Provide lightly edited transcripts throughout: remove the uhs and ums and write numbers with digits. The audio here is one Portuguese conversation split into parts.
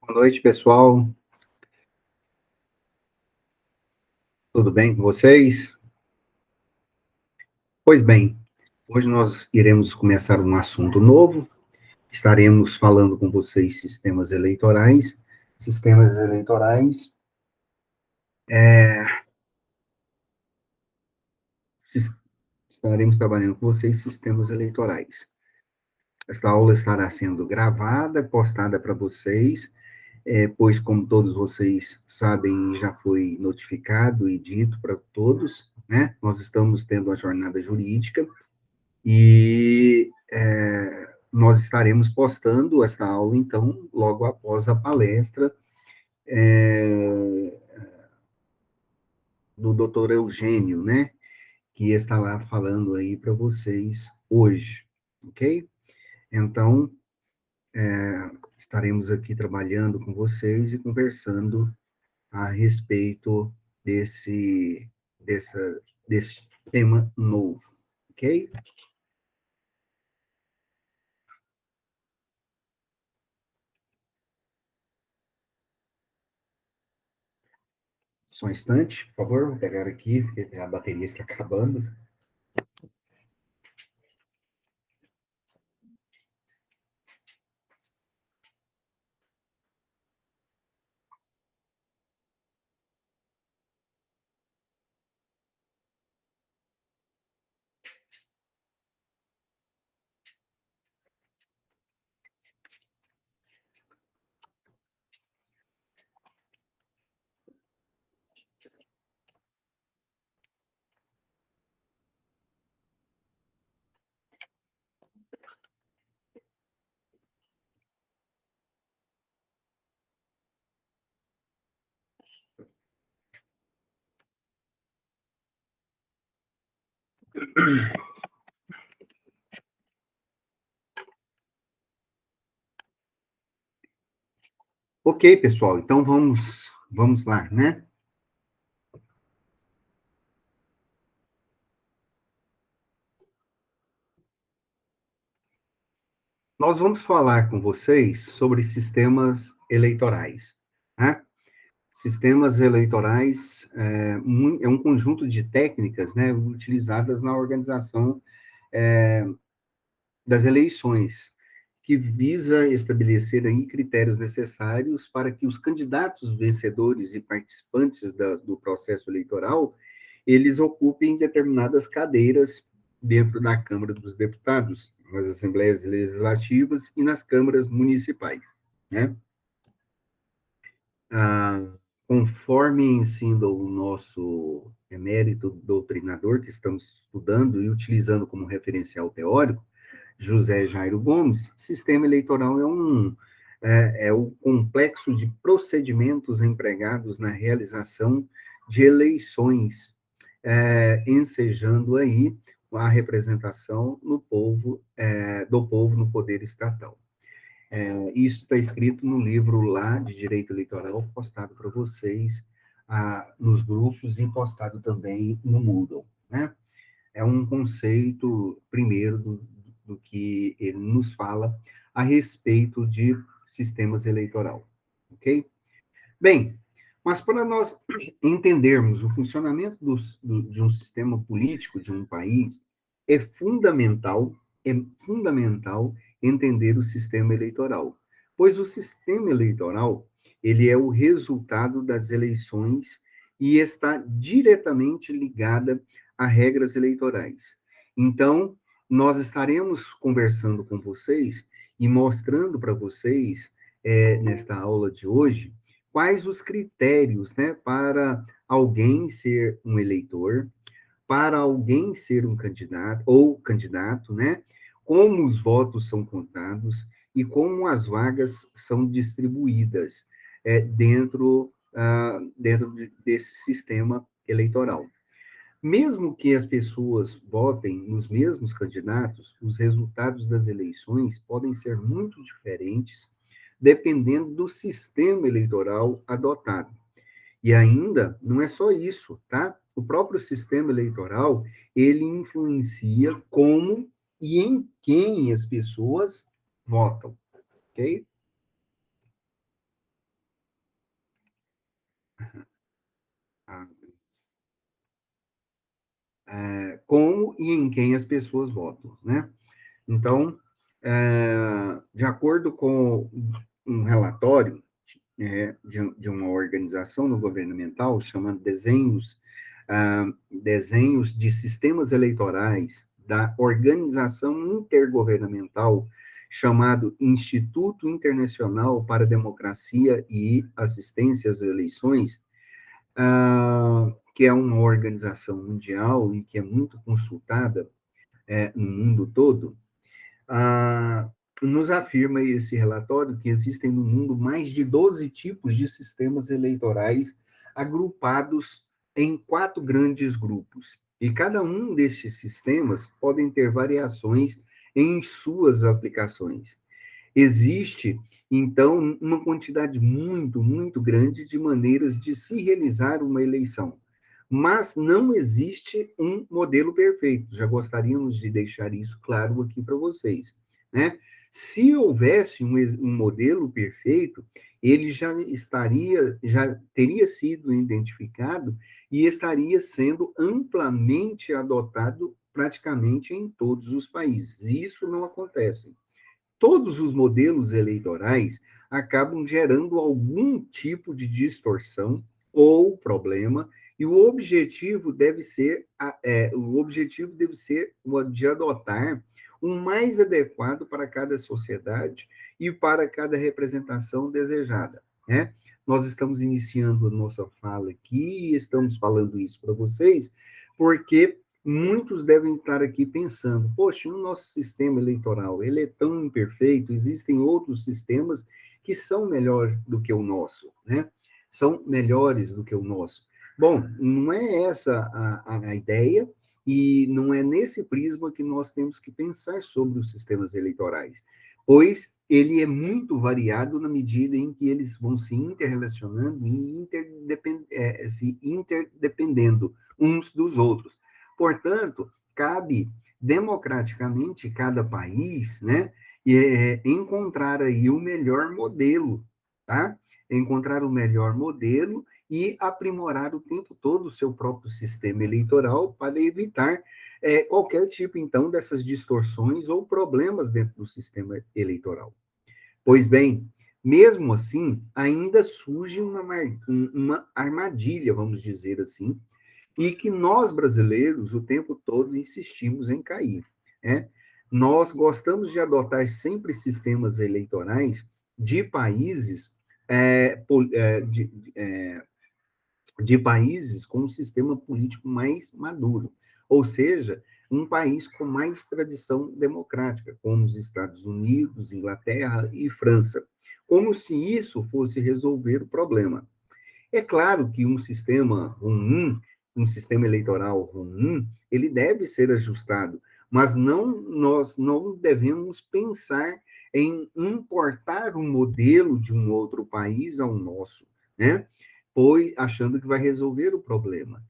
Boa noite, pessoal. Tudo bem com vocês? Pois bem, hoje nós iremos começar um assunto novo. Estaremos falando com vocês sistemas eleitorais. Sistemas eleitorais, sis- estaremos trabalhando com vocês sistemas eleitorais. Esta aula estará sendo gravada, postada para vocês, pois, como todos vocês sabem, já foi notificado e dito para todos, né? Nós estamos tendo a jornada jurídica. E nós estaremos postando esta aula, então, logo após a palestra do Dr. Eugênio, né? Que está lá falando aí para vocês hoje, ok? Então, estaremos aqui trabalhando com vocês e conversando a respeito desse, desse tema novo, ok? Só um instante, por favor, vou pegar aqui, porque a bateria está acabando. Ok, pessoal, então vamos lá, né? Nós vamos falar com vocês sobre sistemas eleitorais, né? Sistemas eleitorais é um conjunto de técnicas, né, utilizadas na organização das eleições, que visa estabelecer aí critérios necessários para que os candidatos vencedores e participantes do processo eleitoral eles ocupem determinadas cadeiras dentro da Câmara dos Deputados, nas Assembleias Legislativas e nas câmaras municipais, né? Ah, conforme ensina o nosso emérito doutrinador que estamos estudando e utilizando como referencial teórico, José Jairo Gomes, sistema eleitoral é o complexo de procedimentos empregados na realização de eleições, ensejando aí a representação no povo, do povo no poder estatal. Isso está escrito no livro lá de Direito Eleitoral, postado para vocês nos grupos e postado também no Moodle, né? É um conceito, primeiro, do que ele nos fala a respeito de sistemas eleitoral, ok? Bem, mas para nós entendermos o funcionamento de um sistema político de um país, é fundamental entender o sistema eleitoral, pois o sistema eleitoral, ele é o resultado das eleições e está diretamente ligada a regras eleitorais. Então, nós estaremos conversando com vocês e mostrando para vocês, nesta aula de hoje, quais os critérios, né, para alguém ser um eleitor, para alguém ser um candidato ou candidato, né? Como os votos são contados e como as vagas são distribuídas dentro desse sistema eleitoral. Mesmo que as pessoas votem nos mesmos candidatos, os resultados das eleições podem ser muito diferentes dependendo do sistema eleitoral adotado. E ainda não é só isso, tá? O próprio sistema eleitoral, ele influencia como e em quem as pessoas votam, ok? ah, como e em quem as pessoas votam, né? Então, de acordo com um relatório de uma organização não governamental chamada Desenhos de Sistemas Eleitorais da Organização Intergovernamental chamado Instituto Internacional para a Democracia e Assistência às Eleições, que é uma organização mundial e que é muito consultada no mundo todo, ah, nos afirma esse relatório que existem no mundo mais de 12 tipos de sistemas eleitorais agrupados em 4 grandes grupos. E cada um destes sistemas podem ter variações em suas aplicações. Existe, então, uma quantidade muito, muito grande de maneiras de se realizar uma eleição. Mas não existe um modelo perfeito. Já gostaríamos de deixar isso claro aqui para vocês, né? Se houvesse um modelo perfeito, ele já teria sido identificado e estaria sendo amplamente adotado praticamente em todos os países. E isso não acontece. Todos os modelos eleitorais acabam gerando algum tipo de distorção ou problema, e o objetivo deve ser o de adotar um mais adequado para cada sociedade e para cada representação desejada, né? Nós estamos iniciando a nossa fala aqui e estamos falando isso para vocês, porque muitos devem estar aqui pensando, poxa, o nosso sistema eleitoral, ele é tão imperfeito, existem outros sistemas que são melhor do que o nosso, né? São melhores do que o nosso. Bom, não é essa a ideia e não é nesse prisma que nós temos que pensar sobre os sistemas eleitorais, pois ele é muito variado na medida em que eles vão se interrelacionando e se interdependendo uns dos outros. Portanto, cabe democraticamente cada país, né, encontrar aí o melhor modelo, tá? Encontrar o melhor modelo e aprimorar o tempo todo o seu próprio sistema eleitoral para evitar qualquer tipo, então, dessas distorções ou problemas dentro do sistema eleitoral. Pois bem, mesmo assim, ainda surge uma armadilha, vamos dizer assim, e que nós brasileiros o tempo todo insistimos em cair, né? Nós gostamos de adotar sempre sistemas eleitorais de países é, é, de, é, de países com um sistema político mais maduro, ou seja, um país com mais tradição democrática, como os Estados Unidos, Inglaterra e França, como se isso fosse resolver o problema. É claro que um sistema eleitoral ruim, ele deve ser ajustado, mas nós não devemos pensar em importar um modelo de um outro país ao nosso, né? Pois achando que vai resolver o problema.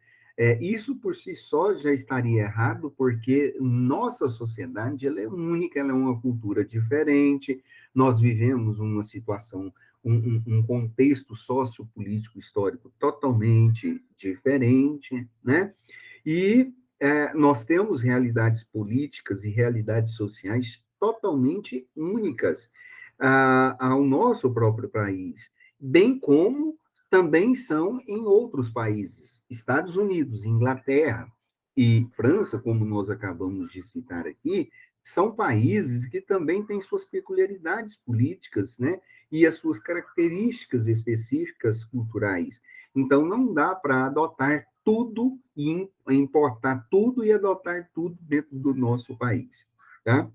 Isso por si só já estaria errado, porque nossa sociedade ela é única, ela é uma cultura diferente, nós vivemos uma situação um contexto sociopolítico histórico totalmente diferente, né? E nós temos realidades políticas e realidades sociais totalmente únicas ao nosso próprio país, bem como também são em outros países, Estados Unidos, Inglaterra e França, como nós acabamos de citar aqui, são países que também têm suas peculiaridades políticas, né? E as suas características específicas culturais. Então, não dá para adotar tudo e importar tudo e adotar tudo dentro do nosso país, tá?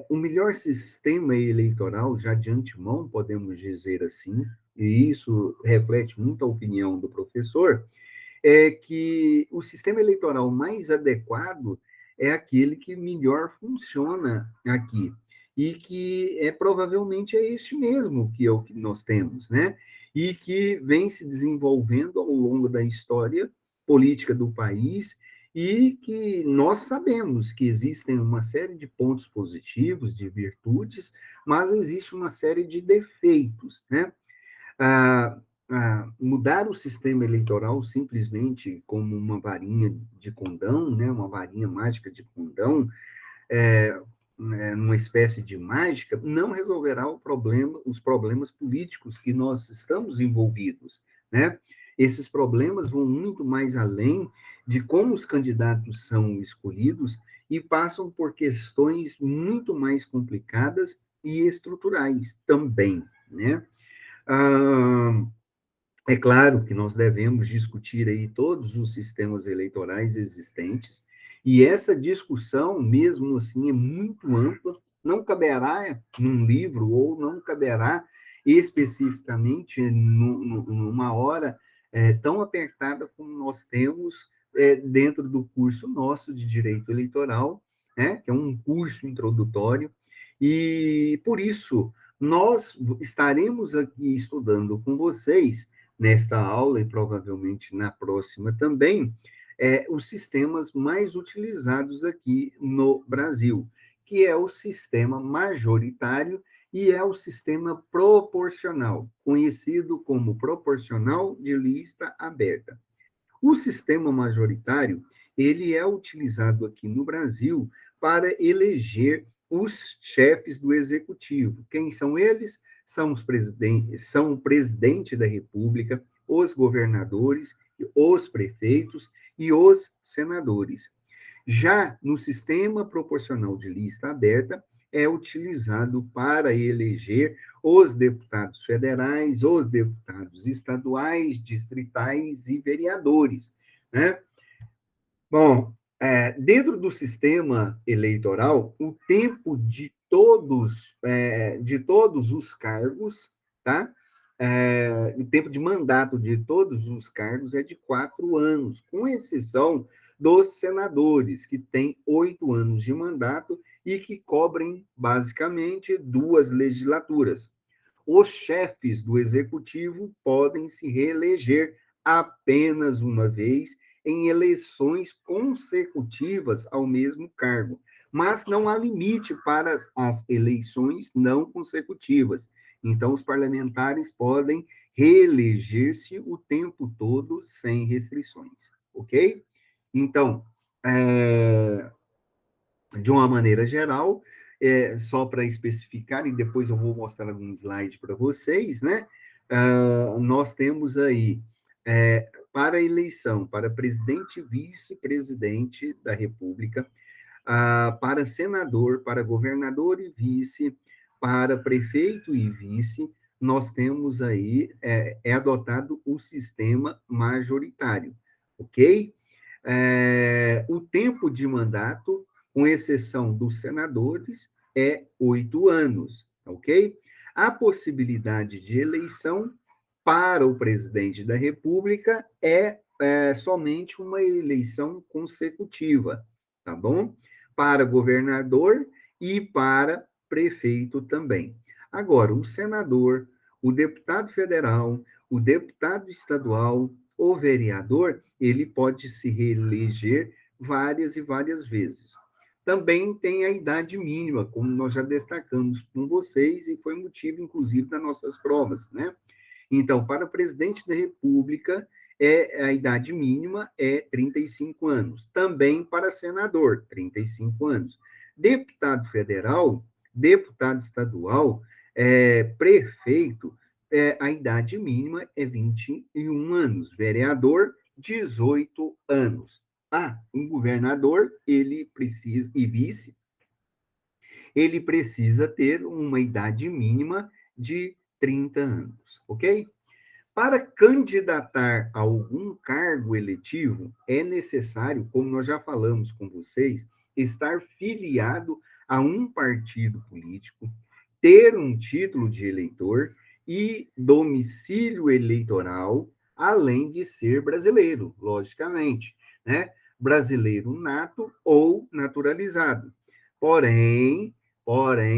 O melhor sistema eleitoral, já de antemão, podemos dizer assim, e isso reflete muito a opinião do professor, é que o sistema eleitoral mais adequado é aquele que melhor funciona aqui. E que provavelmente é este mesmo que é o que nós temos, né? E que vem se desenvolvendo ao longo da história política do país e que nós sabemos que existem uma série de pontos positivos, de virtudes, mas existe uma série de defeitos, né? mudar o sistema eleitoral simplesmente como uma varinha de condão, né, uma varinha mágica de condão, é, numa espécie de mágica, não resolverá os problemas políticos que nós estamos envolvidos, né? Esses problemas vão muito mais além de como os candidatos são escolhidos e passam por questões muito mais complicadas e estruturais também, né? Ah, é claro que nós devemos discutir aí todos os sistemas eleitorais existentes, e essa discussão, mesmo assim, é muito ampla, não caberá num livro ou não caberá especificamente numa hora tão apertada como nós temos dentro do curso nosso de Direito Eleitoral, né, que é um curso introdutório, e por isso nós estaremos aqui estudando com vocês nesta aula e provavelmente na próxima também, os sistemas mais utilizados aqui no Brasil, que é o sistema majoritário e é o sistema proporcional, conhecido como proporcional de lista aberta. O sistema majoritário, ele é utilizado aqui no Brasil para eleger os chefes do executivo. Quem são eles? São os presidentes, são o presidente da República, os governadores, os prefeitos e os senadores. Já no sistema proporcional de lista aberta, é utilizado para eleger os deputados federais, os deputados estaduais, distritais e vereadores, né? Bom, dentro do sistema eleitoral, o tempo de todos os cargos, tá? O tempo de mandato de todos os cargos é de 4 anos, com exceção dos senadores, que têm 8 anos de mandato e que cobrem, basicamente, 2 legislaturas. Os chefes do executivo podem se reeleger apenas uma vez em eleições consecutivas ao mesmo cargo, mas não há limite para as eleições não consecutivas. Então, os parlamentares podem reeleger-se o tempo todo sem restrições, ok? Então, é, de uma maneira geral, só para especificar, e depois eu vou mostrar algum slide para vocês, né? Nós temos aí, para a eleição, para presidente e vice-presidente da República, para senador, para governador e vice, para prefeito e vice, nós temos aí, adotado o sistema majoritário, ok? O tempo de mandato, com exceção dos senadores, é 8 anos, ok? A possibilidade de eleição para o presidente da República é somente uma eleição consecutiva, tá bom? Para governador e para prefeito também. Agora, o senador, o deputado federal, o deputado estadual, o vereador, ele pode se reeleger várias e várias vezes. Também tem a idade mínima, como nós já destacamos com vocês, e foi motivo, inclusive, das nossas provas, né? Então, para o presidente da República, a idade mínima é 35 anos. Também para senador, 35 anos. Deputado federal, deputado estadual, prefeito, a idade mínima é 21 anos. Vereador, 18 anos. Um governador, ele precisa, e vice, ele precisa ter uma idade mínima de 30 anos, ok? Para candidatar a algum cargo eletivo, é necessário, como nós já falamos com vocês, estar filiado a um partido político, ter um título de eleitor e domicílio eleitoral, além de ser brasileiro, logicamente, né? Brasileiro nato ou naturalizado. Porém,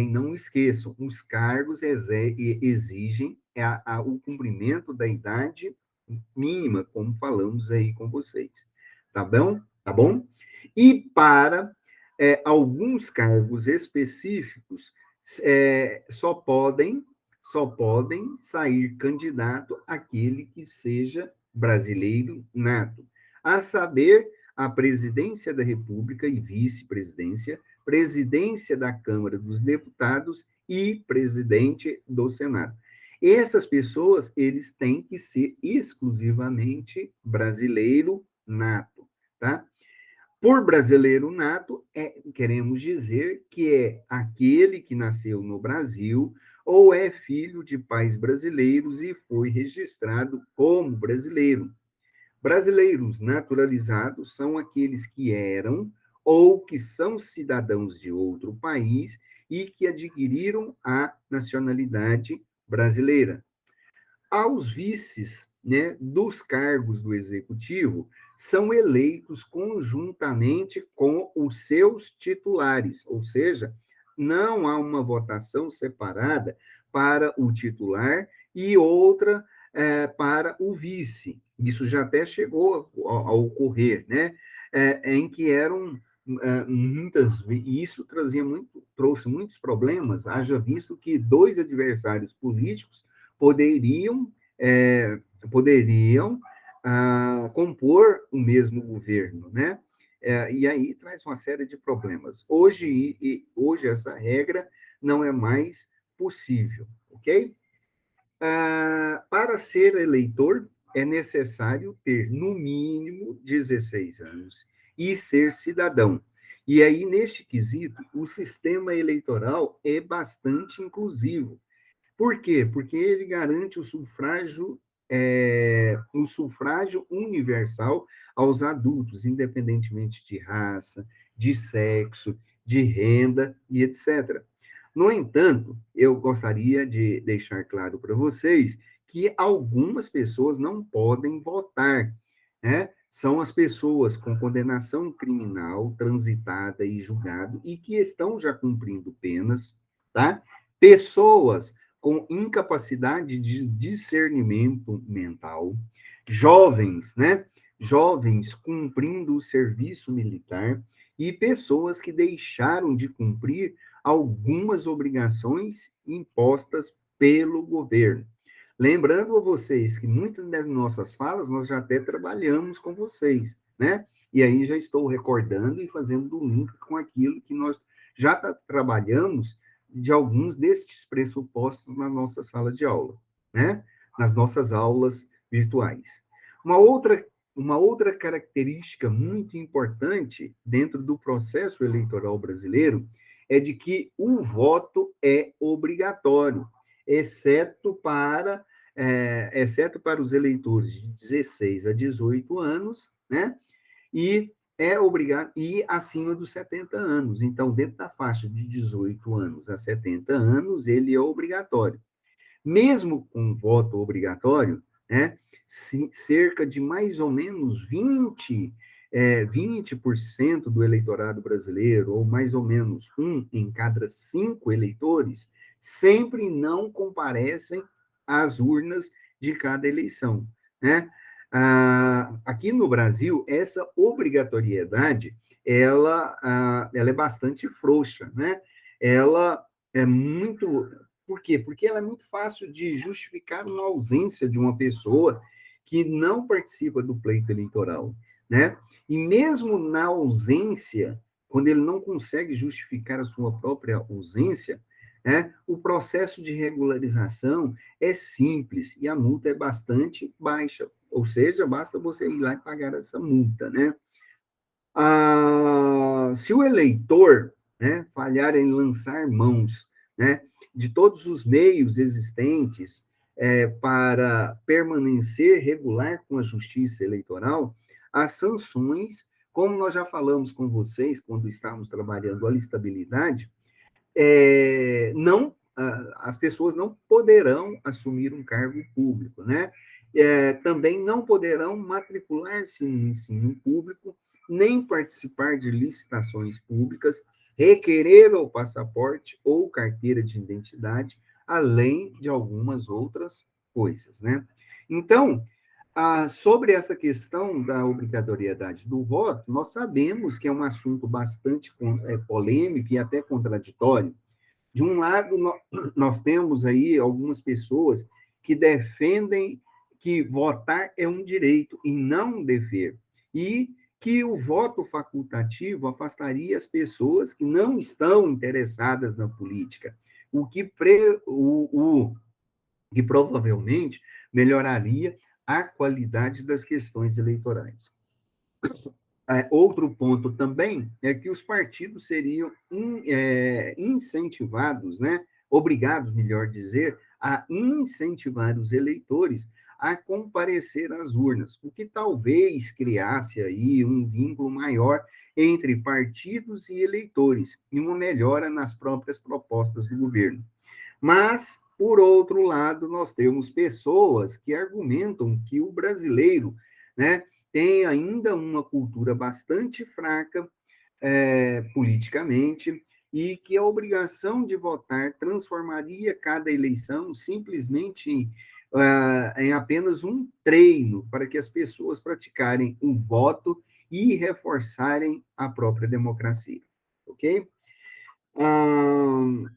não esqueçam, os cargos exigem o cumprimento da idade mínima, como falamos aí com vocês. Tá bom? Tá bom? E para alguns cargos específicos, só só podem sair candidato aquele que seja brasileiro nato, a saber, a presidência da República e vice-presidência, presidência da Câmara dos Deputados e presidente do Senado. Essas pessoas, eles têm que ser exclusivamente brasileiro nato, tá? Por brasileiro nato, queremos dizer que é aquele que nasceu no Brasil ou é filho de pais brasileiros e foi registrado como brasileiro. Brasileiros naturalizados são aqueles que eram ou que são cidadãos de outro país e que adquiriram a nacionalidade brasileira. Aos vices, né, dos cargos do executivo são eleitos conjuntamente com os seus titulares, ou seja, não há uma votação separada para o titular e outra para o vice. Isso já até chegou a ocorrer, né? Em que eram muitas, e isso trouxe muitos problemas, haja visto que dois adversários políticos poderiam, é, poderiam compor o mesmo governo, né? E aí traz uma série de problemas. Hoje essa regra não é mais possível, ok? Para ser eleitor, é necessário ter, no mínimo, 16 anos e ser cidadão. E aí, neste quesito, o sistema eleitoral é bastante inclusivo. Por quê? Porque ele garante o sufrágio universal aos adultos, independentemente de raça, de sexo, de renda e etc. No entanto, eu gostaria de deixar claro para vocês que algumas pessoas não podem votar, né? São as pessoas com condenação criminal transitada e julgado e que estão já cumprindo penas, tá? Pessoas com incapacidade de discernimento mental, jovens, né? Jovens cumprindo o serviço militar e pessoas que deixaram de cumprir algumas obrigações impostas pelo governo. Lembrando a vocês que muitas das nossas falas nós já até trabalhamos com vocês, né? E aí já estou recordando e fazendo o link com aquilo que nós já trabalhamos de alguns destes pressupostos na nossa sala de aula, né? Nas nossas aulas virtuais. Uma outra, uma outra característica muito importante dentro do processo eleitoral brasileiro é de que o voto é obrigatório, exceto para os eleitores de 16 a 18 anos, né? E é obrigado, e acima dos 70 anos. Então, dentro da faixa de 18 anos a 70 anos, ele é obrigatório. Mesmo com voto obrigatório, né, cerca de mais ou menos 20% do eleitorado brasileiro, ou mais ou menos um em cada 5 eleitores, sempre não comparecem às urnas de cada eleição, né? Aqui no Brasil, essa obrigatoriedade, ela é bastante frouxa, né? Ela é muito... Por quê? Porque ela é muito fácil de justificar uma ausência de uma pessoa que não participa do pleito eleitoral, né? E mesmo na ausência, quando ele não consegue justificar a sua própria ausência, né, o processo de regularização é simples e a multa é bastante baixa, ou seja, basta você ir lá e pagar essa multa, né? Se o eleitor, né, falhar em lançar mãos, né, de todos os meios existentes para permanecer regular com a justiça eleitoral, as sanções, como nós já falamos com vocês quando estávamos trabalhando a listabilidade, não, as pessoas não poderão assumir um cargo público, né? Também não poderão matricular-se no ensino público, nem participar de licitações públicas, requerer o passaporte ou carteira de identidade, além de algumas outras coisas, né? Então, sobre essa questão da obrigatoriedade do voto, nós sabemos que é um assunto bastante polêmico e até contraditório, De um lado, nós temos aí algumas pessoas que defendem que votar é um direito e não um dever, e que o voto facultativo afastaria as pessoas que não estão interessadas na política, o que, que provavelmente melhoraria a qualidade das questões eleitorais. Outro ponto também é que os partidos seriam incentivados, né, obrigados, melhor dizer, a incentivar os eleitores a comparecer às urnas, o que talvez criasse aí um vínculo maior entre partidos e eleitores e uma melhora nas próprias propostas do governo. Mas, por outro lado, nós temos pessoas que argumentam que o brasileiro, né, tem ainda uma cultura bastante fraca politicamente e que a obrigação de votar transformaria cada eleição simplesmente em apenas um treino para que as pessoas praticarem o voto e reforçarem a própria democracia, ok?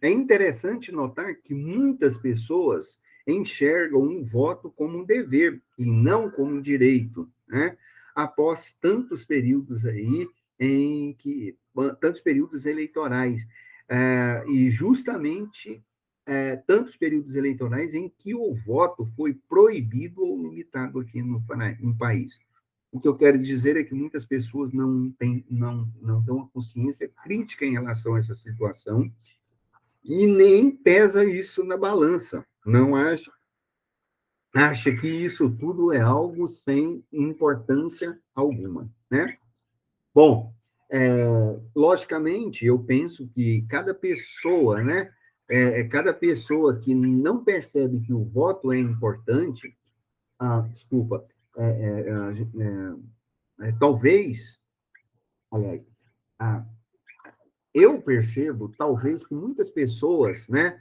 É interessante notar que muitas pessoas enxergam um voto como um dever e não como um direito, né? Após tantos períodos aí em que tantos períodos eleitorais e justamente tantos períodos eleitorais em que o voto foi proibido ou limitado aqui no país. O que eu quero dizer é que muitas pessoas não têm uma consciência crítica em relação a essa situação e nem pesa isso na balança. Não acha que isso tudo é algo sem importância alguma, né? Bom, logicamente, eu penso que cada pessoa, né? Cada pessoa que não percebe que o voto é importante, desculpa, talvez, aliás, ah, eu percebo, talvez, que muitas pessoas, né,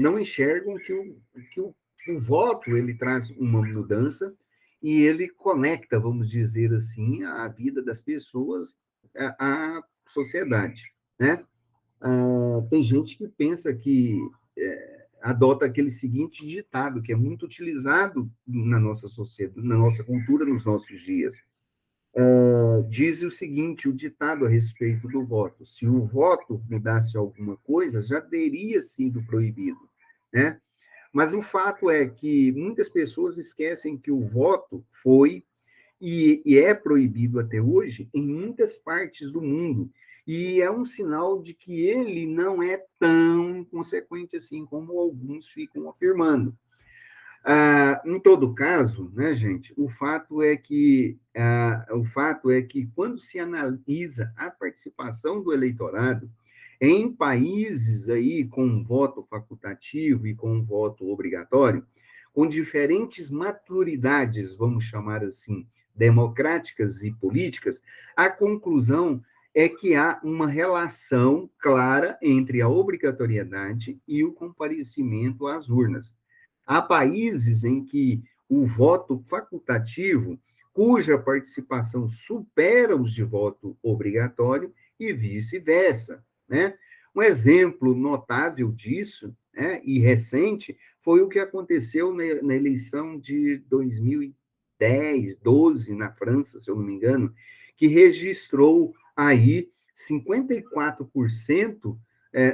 não enxergam que o voto ele traz uma mudança e ele conecta, vamos dizer assim, a vida das pessoas à sociedade, né? Tem gente que pensa que adota aquele seguinte ditado que é muito utilizado na nossa sociedade, na nossa cultura, nos nossos dias. Diz o seguinte, o ditado a respeito do voto: se o voto mudasse alguma coisa, já teria sido proibido, né? Mas o fato é que muitas pessoas esquecem que o voto foi e é proibido até hoje em muitas partes do mundo. E é um sinal de que ele não é tão consequente assim como alguns ficam afirmando. Em todo caso, né, gente, o fato é que quando se analisa a participação do eleitorado em países aí com voto facultativo e com voto obrigatório, com diferentes maturidades, vamos chamar assim, democráticas e políticas, a conclusão é que há uma relação clara entre a obrigatoriedade e o comparecimento às urnas. Há países em que o voto facultativo, cuja participação supera os de voto obrigatório, e vice-versa, né? Um exemplo notável disso, né, e recente, foi o que aconteceu na eleição de 2010, 12, na França, se eu não me engano, que registrou aí 54%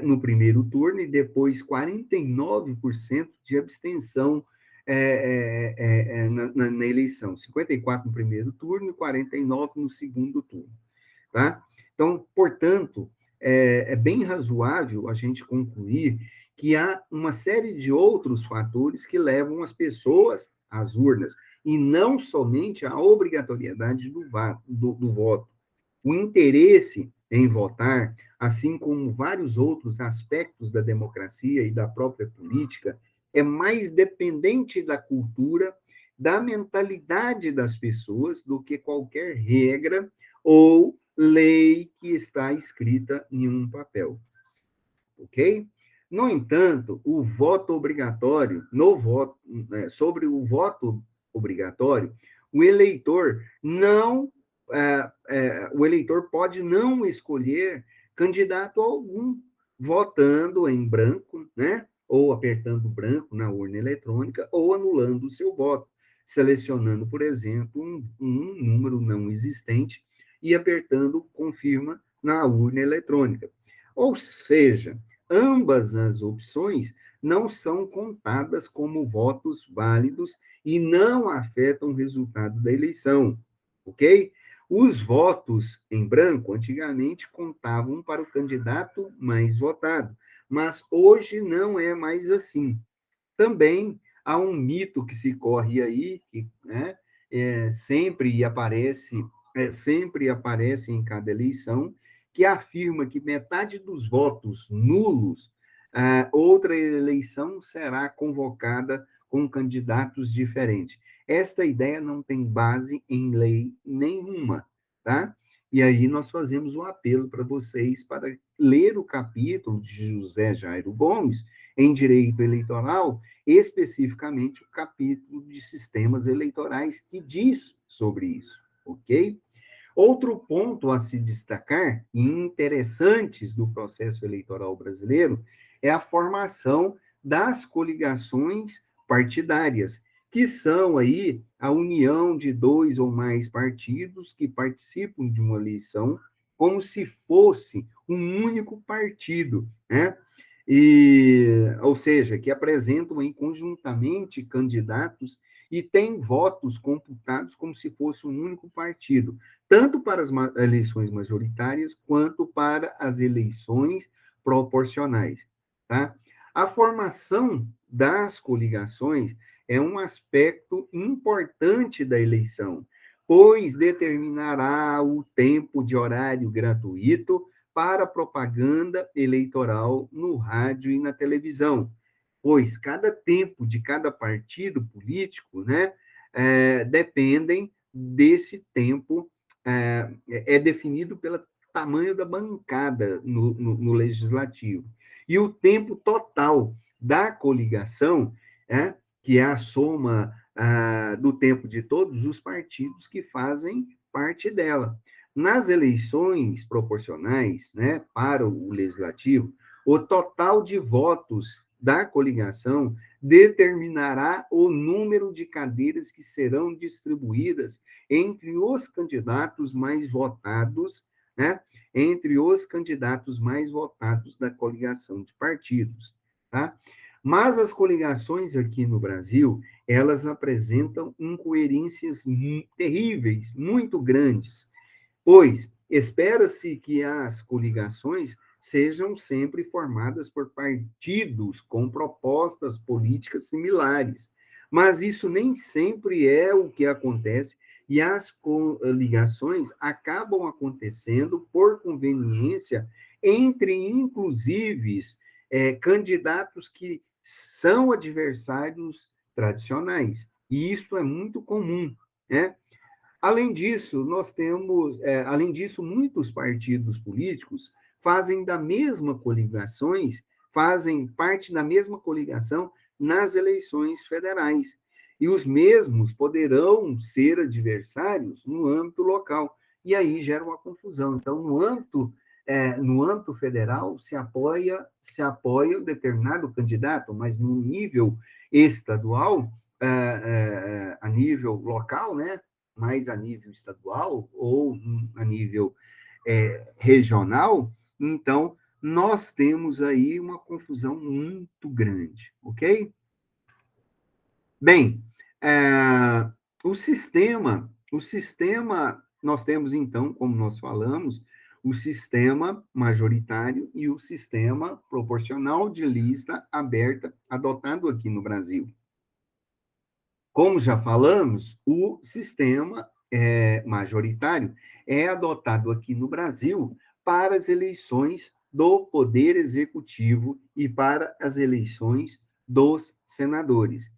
no primeiro turno e depois 49% de abstenção na eleição. 54% no primeiro turno e 49% no segundo turno. Tá? Então, portanto, bem razoável a gente concluir que há uma série de outros fatores que levam as pessoas às urnas, e não somente a obrigatoriedade do voto. O interesse em votar, assim como vários outros aspectos da democracia e da própria política, é mais dependente da cultura, da mentalidade das pessoas, do que qualquer regra ou lei que está escrita em um papel. Ok? No entanto, o voto obrigatório, sobre o voto obrigatório, o eleitor não o eleitor pode não escolher candidato algum, votando em branco, né? Ou apertando branco na urna eletrônica, ou anulando o seu voto, selecionando, por exemplo, um número não existente e apertando confirma na urna eletrônica. Ou seja, ambas as opções não são contadas como votos válidos e não afetam o resultado da eleição, ok? Os votos em branco antigamente contavam para o candidato mais votado, mas hoje não é mais assim. Também há um mito que se corre aí, que né, sempre aparece em cada eleição, que afirma que metade dos votos nulos, outra eleição será convocada com candidatos diferentes. Esta ideia não tem base em lei nenhuma, tá? E aí nós fazemos um apelo para vocês para ler o capítulo de José Jairo Gomes em Direito Eleitoral, especificamente o capítulo de sistemas eleitorais que diz sobre isso, ok? Outro ponto a se destacar, e interessantes do processo eleitoral brasileiro, é a formação das coligações partidárias, que são aí a união de dois ou mais partidos que participam de uma eleição como se fosse um único partido, né? Ou seja, que apresentam aí conjuntamente candidatos e têm votos computados como se fosse um único partido, tanto para as eleições majoritárias quanto para as eleições proporcionais, tá? A formação das coligações é um aspecto importante da eleição, pois determinará o tempo de horário gratuito para propaganda eleitoral no rádio e na televisão, pois cada tempo de cada partido político, né, dependem desse tempo, definido pelo tamanho da bancada no legislativo. E o tempo total da coligação, que é a soma do tempo de todos os partidos que fazem parte dela. Nas eleições proporcionais, né, para o legislativo, o total de votos da coligação determinará o número de cadeiras que serão distribuídas entre os candidatos mais votados, né? Entre os candidatos mais votados da coligação de partidos, tá? Mas as coligações aqui no Brasil, elas apresentam incoerências terríveis, muito grandes, pois espera-se que as coligações sejam sempre formadas por partidos com propostas políticas similares. Mas isso nem sempre é o que acontece, e as coligações acabam acontecendo por conveniência entre, inclusive, candidatos que são adversários tradicionais. E isso é muito comum, né? Além disso, muitos partidos políticos fazem parte da mesma coligação nas eleições federais. E os mesmos poderão ser adversários no âmbito local. E aí gera uma confusão. Então, no âmbito federal, se apoia um determinado candidato, mas no nível estadual, a nível local, né? Mais a nível estadual ou a nível regional, então nós temos aí uma confusão muito grande, ok? Bem, o sistema, nós temos então, como nós falamos, o sistema majoritário e o sistema proporcional de lista aberta adotado aqui no Brasil. Como já falamos, o sistema majoritário é adotado aqui no Brasil para as eleições do Poder Executivo e para as eleições dos senadores.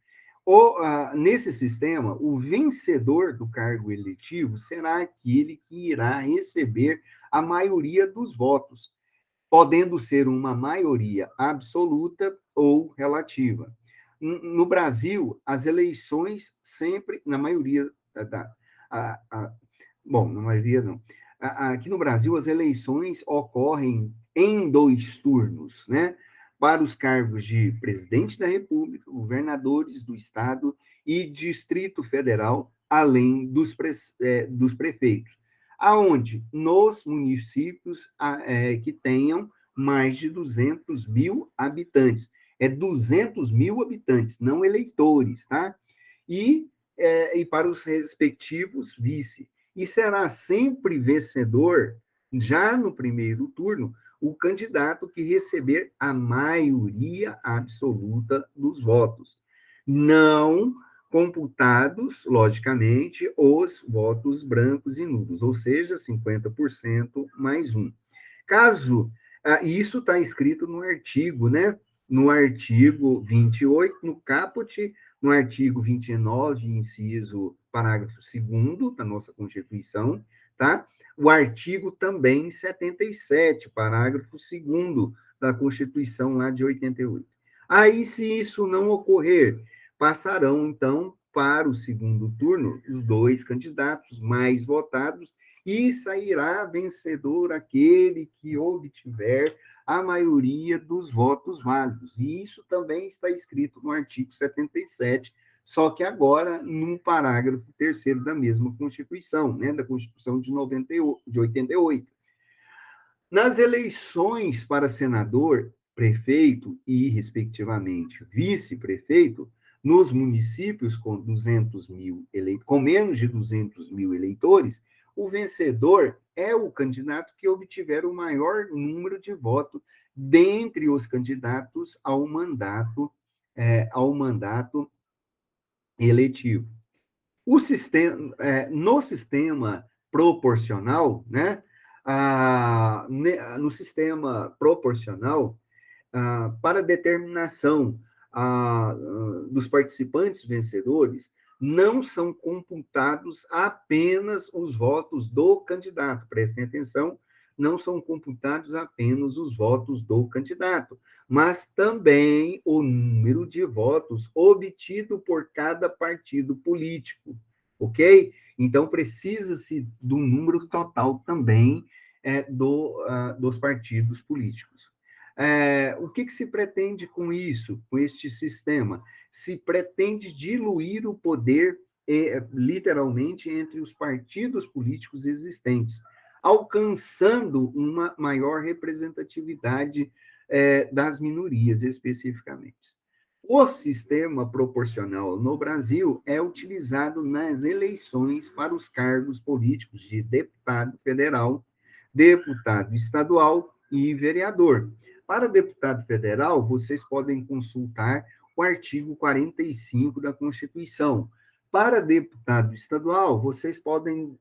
Nesse sistema, o vencedor do cargo eletivo será aquele que irá receber a maioria dos votos, podendo ser uma maioria absoluta ou relativa. No Brasil, as eleições sempre, na maioria bom, na maioria não. Aqui no Brasil, as eleições ocorrem em 2 turnos, né? Para os cargos de presidente da República, governadores do Estado e Distrito Federal, além dos prefeitos. Aonde? Nos municípios que tenham mais de 200 mil habitantes. É 200 mil habitantes, não eleitores, tá? E para os respectivos vice. E será sempre vencedor, já no primeiro turno, o candidato que receber a maioria absoluta dos votos. Não computados, logicamente, os votos brancos e nulos, ou seja, 50% mais um. Caso, isso está escrito no artigo, né? No artigo 28, no caput, no artigo 29, inciso, parágrafo 2º da nossa Constituição, tá? O artigo também 77, parágrafo 2º da Constituição lá de 88. Aí, se isso não ocorrer, passarão, então, para o segundo turno os 2 candidatos mais votados e sairá vencedor aquele que obtiver a maioria dos votos válidos. E isso também está escrito no artigo 77, só que agora num parágrafo 3º da mesma Constituição, né, da Constituição de 88. Nas eleições para senador, prefeito e, respectivamente, vice-prefeito, nos municípios com menos de 200 mil eleitores, o vencedor é o candidato que obtiver o maior número de votos dentre os candidatos ao mandato eletivo. No sistema proporcional, né? No sistema proporcional, para determinação dos participantes vencedores, não são computados apenas os votos do candidato. Prestem atenção, não são computados apenas os votos do candidato, mas também o número de votos obtido por cada partido político, ok? Então, precisa-se do número total também dos partidos políticos. O que se pretende com isso, com este sistema? Se pretende diluir o poder, literalmente, entre os partidos políticos existentes, alcançando uma maior representatividade das minorias, especificamente. O sistema proporcional no Brasil é utilizado nas eleições para os cargos políticos de deputado federal, deputado estadual e vereador. Para deputado federal, vocês podem consultar o artigo 45 da Constituição. Para deputado estadual, vocês podem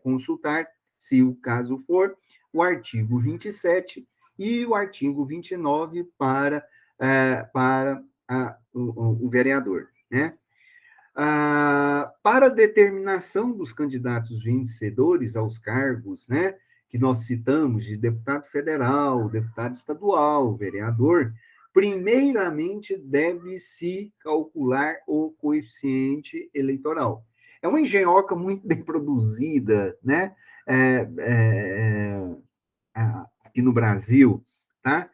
consultar, se o caso for, o artigo 27 e o artigo 29 para o vereador, né? Para a determinação dos candidatos vencedores aos cargos, né, que nós citamos de deputado federal, deputado estadual, vereador, primeiramente deve-se calcular o coeficiente eleitoral. É uma engenhoca muito bem produzida, né, é, é, aqui no Brasil, tá?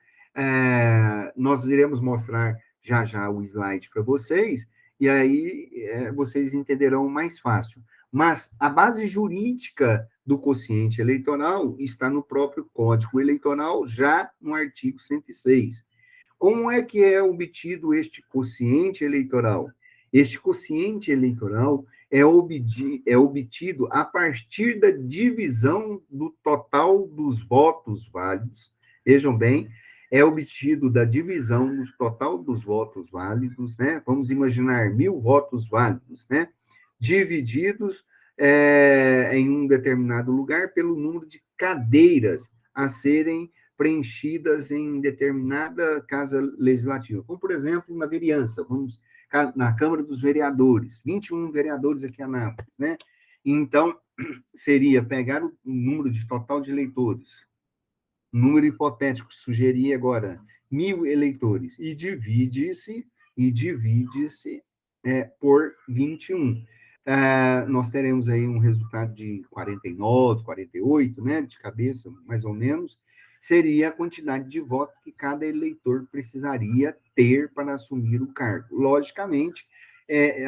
Nós iremos mostrar já já o slide para vocês, e aí vocês entenderão mais fácil. Mas a base jurídica do quociente eleitoral está no próprio Código Eleitoral, já no artigo 106. Como é que é obtido este quociente eleitoral? Este quociente eleitoral é obtido a partir da divisão do total dos votos válidos. Vejam bem, é obtido da divisão do total dos votos válidos, né? Vamos imaginar 1.000 votos válidos, né? Divididos em um determinado lugar pelo número de cadeiras a serem preenchidas em determinada casa legislativa, como, por exemplo, na vereança, na Câmara dos Vereadores, 21 vereadores aqui em Anápolis, né? Então, seria pegar o número de total de eleitores, número hipotético, sugerir agora 1.000 eleitores, e divide-se por 21. Nós teremos aí um resultado de 49, 48, né, de cabeça, mais ou menos, seria a quantidade de votos que cada eleitor precisaria ter para assumir o cargo. Logicamente,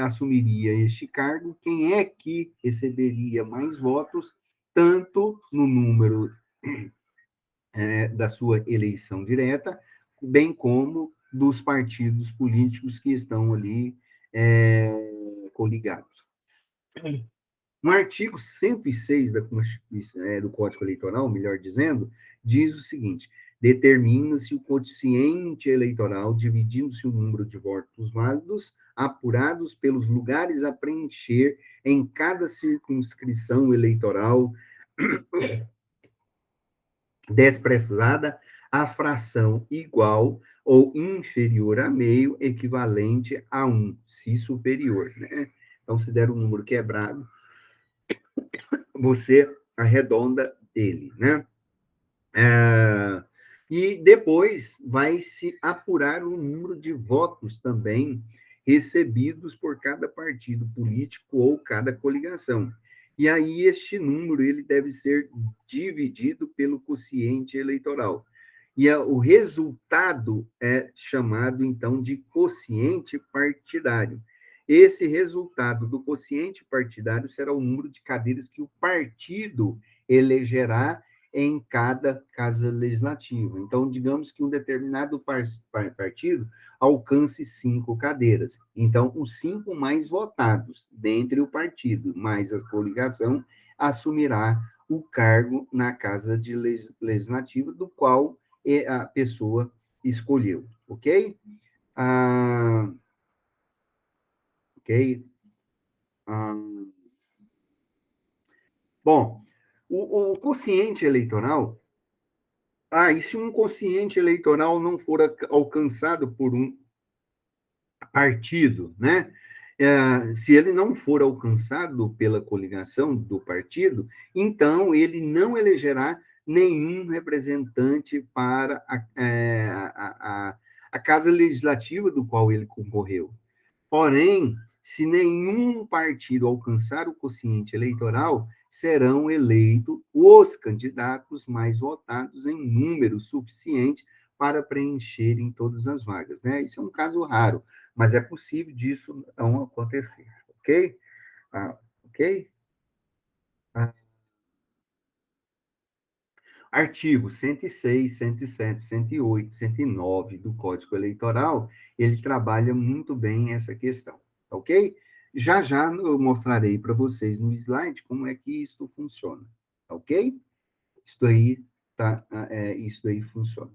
assumiria este cargo quem é que receberia mais votos, tanto no número da sua eleição direta, bem como dos partidos políticos que estão ali coligados. No artigo 106 do Código Eleitoral, melhor dizendo, diz o seguinte: determina-se o quociente eleitoral, dividindo-se o número de votos válidos, apurados pelos lugares a preencher em cada circunscrição eleitoral, desprezada a fração igual ou inferior a meio, equivalente a 1, se superior, né? Então, se der um número quebrado, você arredonda ele, né? E depois vai se apurar o número de votos também recebidos por cada partido político ou cada coligação. E aí este número ele deve ser dividido pelo quociente eleitoral. E o resultado é chamado, então, de quociente partidário. Esse resultado do quociente partidário será o número de cadeiras que o partido elegerá em cada casa legislativa. Então, digamos que um determinado partido alcance 5 cadeiras. Então, os 5 mais votados dentre o partido, mais a coligação, assumirá o cargo na casa legislativa do qual a pessoa escolheu, ok? Ok? Ah, bom, o quociente eleitoral. E se um quociente eleitoral não for alcançado por um partido, né? Se ele não for alcançado pela coligação do partido, então ele não elegerá nenhum representante para a casa legislativa do qual ele concorreu. Porém, se nenhum partido alcançar o quociente eleitoral, serão eleitos os candidatos mais votados em número suficiente para preencherem todas as vagas, né? Isso é um caso raro, mas é possível disso não acontecer, ok? Ok? Ah, Artigos 106, 107, 108, 109 do Código Eleitoral, ele trabalha muito bem essa questão, ok? Já já eu mostrarei para vocês no slide como é que isso funciona, ok? Isso aí, tá, isso aí funciona,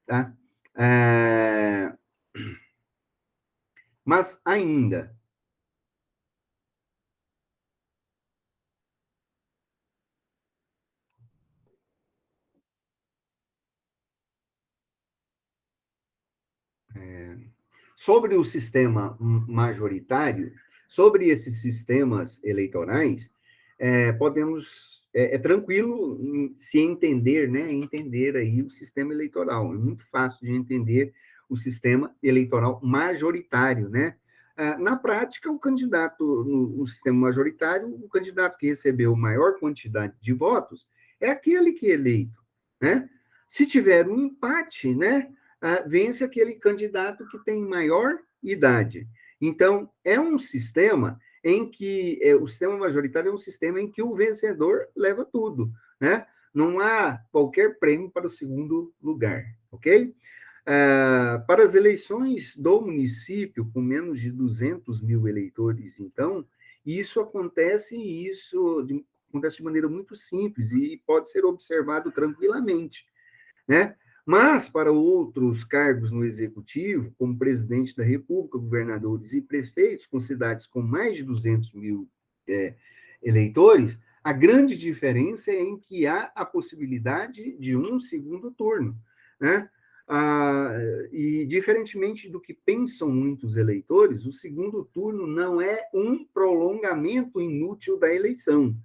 tá? É, mas ainda, sobre o sistema majoritário, sobre esses sistemas eleitorais, podemos, tranquilo se entender, né, entender aí o sistema eleitoral, é muito fácil de entender o sistema eleitoral majoritário, né? Na prática, o candidato no sistema majoritário, o candidato que recebeu maior quantidade de votos é aquele que é eleito, né? Se tiver um empate, né, vence aquele candidato que tem maior idade. Então, é um sistema em que o sistema majoritário é um sistema em que o vencedor leva tudo, né? Não há qualquer prêmio para o segundo lugar, ok? Para as eleições do município, com menos de 200 mil eleitores, então, acontece de maneira muito simples e pode ser observado tranquilamente, né? Mas, para outros cargos no executivo, como presidente da República, governadores e prefeitos, com cidades com mais de 200 mil eleitores, a grande diferença é em que há a possibilidade de um segundo turno, né? Ah, e, diferentemente do que pensam muitos eleitores, o segundo turno não é um prolongamento inútil da eleição,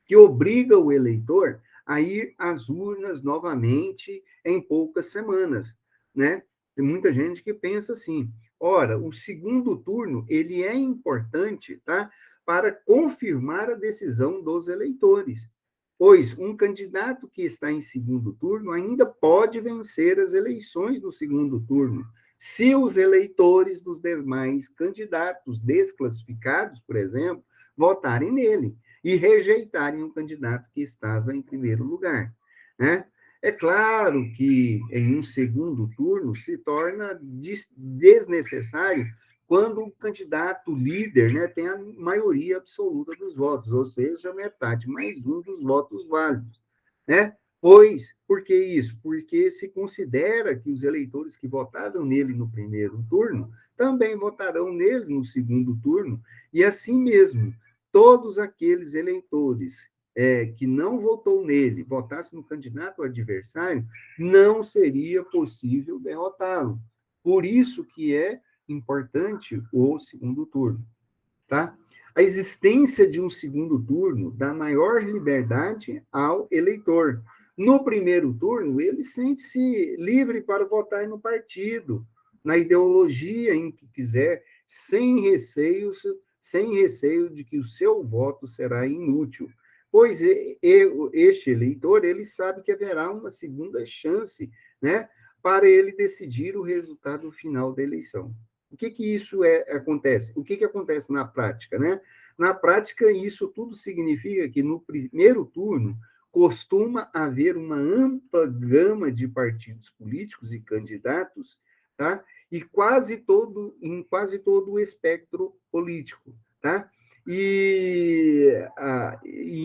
que obriga o eleitor a ir às urnas novamente em poucas semanas, né? Tem muita gente que pensa assim: ora, o segundo turno ele é importante, tá? Para confirmar a decisão dos eleitores. pois um candidato que está em segundo turno ainda pode vencer as eleições no segundo turno, se os eleitores dos demais candidatos desclassificados, por exemplo, votarem nele e rejeitarem o candidato que estava em primeiro lugar, né? É claro que em um segundo turno se torna desnecessário quando o candidato líder, né, tem a maioria absoluta dos votos, ou seja, metade mais um dos votos válidos, né? Pois, por que isso? Porque se considera que os eleitores que votaram nele no primeiro turno também votarão nele no segundo turno, e assim mesmo, todos aqueles eleitores que não votou nele, votasse no candidato adversário, não seria possível derrotá-lo. Por isso que é importante o segundo turno, tá? A existência de um segundo turno dá maior liberdade ao eleitor. No primeiro turno, ele sente-se livre para votar no partido, na ideologia em que quiser, sem receio de que o seu voto será inútil. Pois este eleitor, ele sabe que haverá uma segunda chance, né, para ele decidir o resultado final da eleição. O que isso acontece? O que acontece na prática, né? Na prática, isso tudo significa que no primeiro turno costuma haver uma ampla gama de partidos políticos e candidatos, tá? Em quase todo o espectro político, tá? E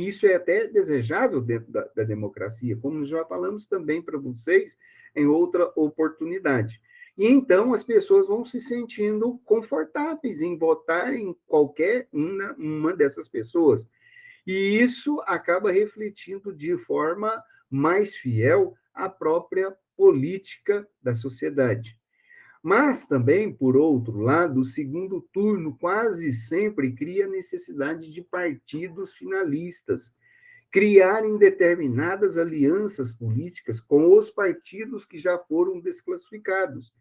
isso é até desejável dentro da democracia, como já falamos também para vocês em outra oportunidade. E então as pessoas vão se sentindo confortáveis em votar em qualquer uma dessas pessoas. E isso acaba refletindo de forma mais fiel a própria política da sociedade. Mas também, por outro lado, o segundo turno quase sempre cria necessidade de partidos finalistas, criarem determinadas alianças políticas com os partidos que já foram desclassificados,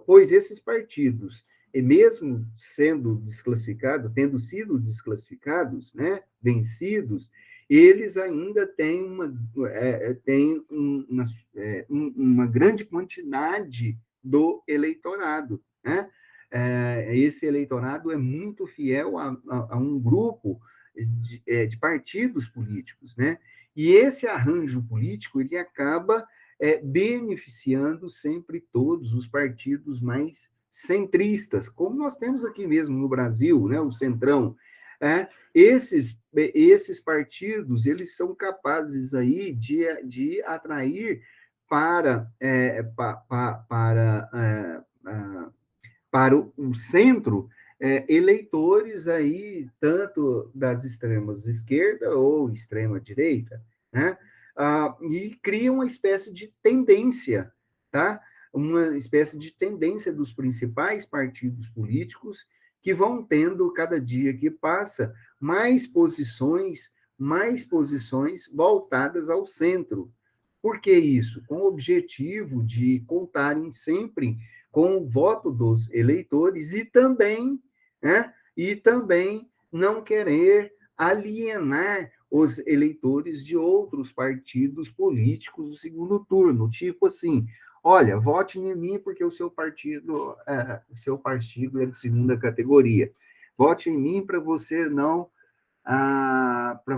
pois esses partidos, e mesmo sendo desclassificados, tendo sido desclassificados, né, vencidos, eles ainda têm uma grande quantidade do eleitorado, né? Esse eleitorado é muito fiel a um grupo de partidos políticos, né? E esse arranjo político ele acaba beneficiando sempre todos os partidos mais centristas, como nós temos aqui mesmo no Brasil, né, o Centrão. Esses partidos, eles são capazes aí de atrair para, para o centro eleitores aí, tanto das extremas esquerda ou extrema direita, né? E cria uma espécie de tendência, tá? Uma espécie de tendência dos principais partidos políticos que vão tendo, cada dia que passa, mais posições voltadas ao centro. Por que isso? Com o objetivo de contarem sempre com o voto dos eleitores e também não querer alienar os eleitores de outros partidos políticos no segundo turno, tipo assim, olha, vote em mim porque o seu partido é de segunda categoria. Vote em mim para você não para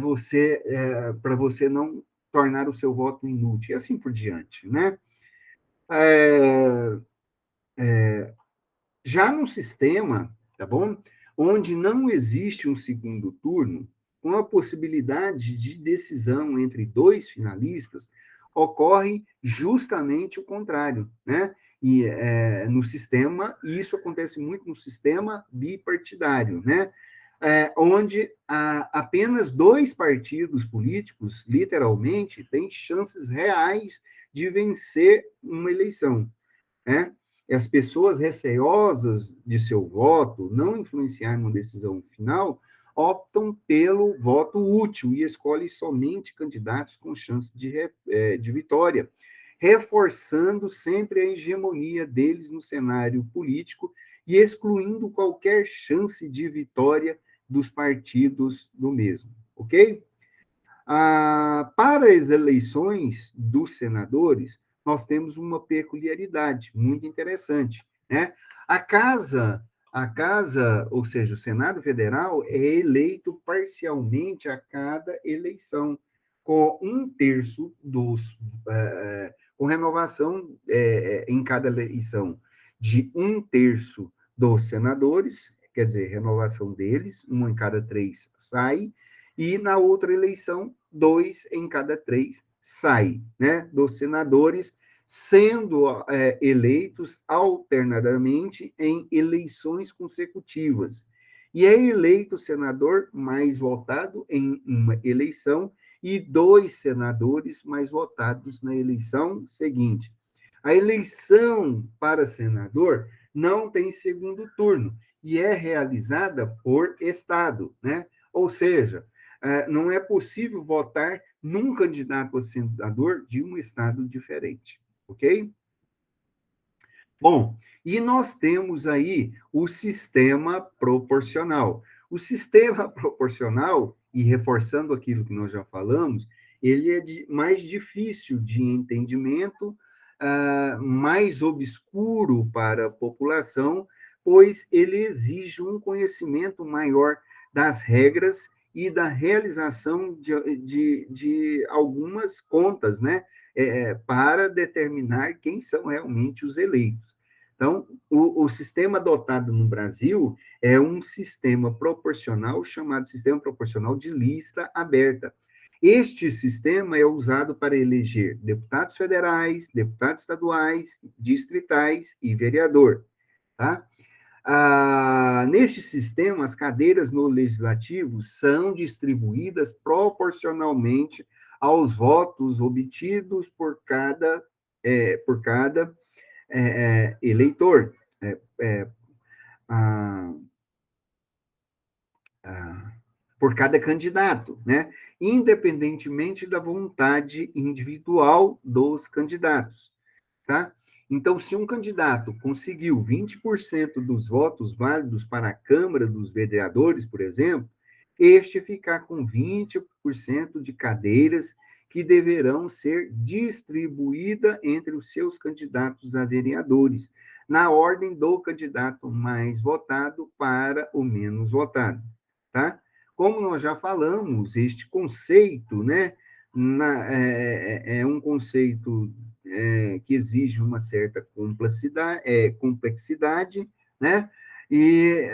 você não tornar o seu voto inútil, e assim por diante, né? É, Já num sistema, tá bom? Onde não existe um segundo turno, com a possibilidade de decisão entre dois finalistas, ocorre justamente o contrário, né? E no sistema, e isso acontece muito no sistema bipartidário, né? Onde apenas dois partidos políticos, literalmente, têm chances reais de vencer uma eleição, né? E as pessoas receiosas de seu voto não influenciar na decisão final optam pelo voto útil e escolhem somente candidatos com chance de vitória, reforçando sempre a hegemonia deles no cenário político e excluindo qualquer chance de vitória dos partidos do mesmo, ok? Para as eleições dos senadores, nós temos uma peculiaridade muito interessante, né? A casa, ou seja, o Senado Federal é eleito parcialmente a cada eleição, com um terço com renovação em cada eleição de um terço dos senadores, quer dizer, renovação deles, um em cada três sai, e na outra eleição, dois em cada três sai, né, dos senadores, sendo eleitos alternadamente em eleições consecutivas. E é eleito o senador mais votado em uma eleição e dois senadores mais votados na eleição seguinte. A eleição para senador não tem segundo turno e é realizada por estado, né? Ou seja, não é possível votar num candidato a senador de um estado diferente, ok? Bom, e nós temos aí o sistema proporcional. O sistema proporcional, e reforçando aquilo que nós já falamos, ele é mais difícil de entendimento, mais obscuro para a população, pois ele exige um conhecimento maior das regras e da realização de algumas contas, né? Para determinar quem são realmente os eleitos. Então, o sistema adotado no Brasil é um sistema proporcional, chamado sistema proporcional de lista aberta. Este sistema é usado para eleger deputados federais, deputados estaduais, distritais e vereador. Tá? Neste sistema, as cadeiras no legislativo são distribuídas proporcionalmente aos votos obtidos por cada eleitor, é, a, a, por cada candidato, né? Independentemente da vontade individual dos candidatos, tá? Então, se um candidato conseguiu 20% dos votos válidos para a Câmara dos Vereadores, por exemplo, este ficar com 20% de cadeiras que deverão ser distribuídas entre os seus candidatos a vereadores, na ordem do candidato mais votado para o menos votado, tá? Como nós já falamos, este conceito, né, é um conceito que exige uma certa complexidade, né? E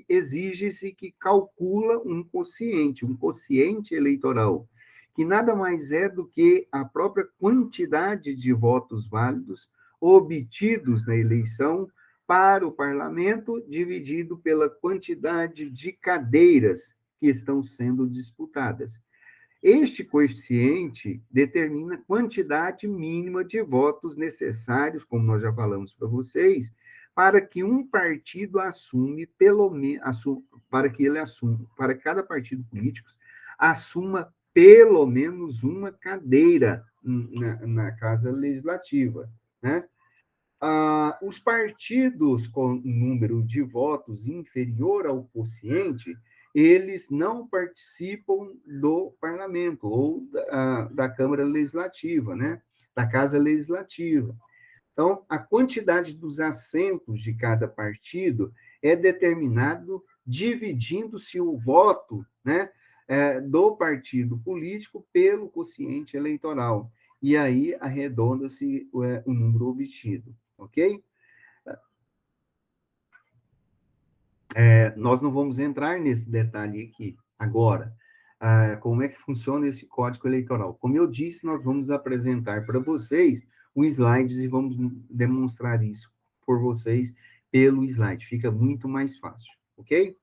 exige-se que calcula um quociente eleitoral, que nada mais é do que a própria quantidade de votos válidos obtidos na eleição para o parlamento, dividido pela quantidade de cadeiras que estão sendo disputadas. Este coeficiente determina a quantidade mínima de votos necessários, como nós já falamos para vocês, para que um partido assume pelo menos para que ele assuma, para que cada partido político assuma pelo menos uma cadeira na Casa Legislativa, né? Os partidos com número de votos inferior ao quociente, eles não participam do parlamento ou da Câmara Legislativa, né? Da Casa Legislativa. Então, a quantidade dos assentos de cada partido é determinado dividindo-se o voto, né, do partido político pelo quociente eleitoral. E aí arredonda-se o número obtido, ok? Nós não vamos entrar nesse detalhe aqui agora. Como é que funciona esse código eleitoral? Como eu disse, nós vamos apresentar para vocês os slides e vamos demonstrar isso por vocês pelo slide. Fica muito mais fácil, ok?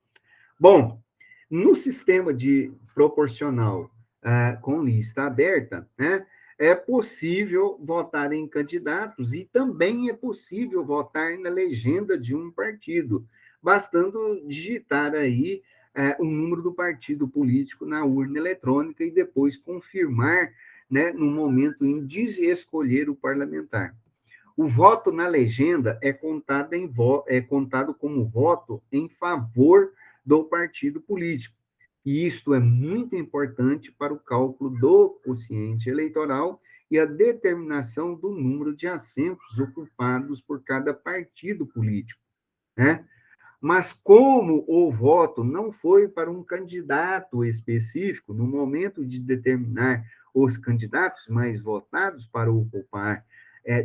Bom, no sistema de proporcional com lista aberta, né, é possível votar em candidatos e também é possível votar na legenda de um partido, bastando digitar aí o número do partido político na urna eletrônica e depois confirmar, né, no momento em de escolher o parlamentar. O voto na legenda é contado como voto em favor do partido político. E isto é muito importante para o cálculo do quociente eleitoral e a determinação do número de assentos ocupados por cada partido político, né? Mas como o voto não foi para um candidato específico, no momento de determinar os candidatos mais votados para ocupar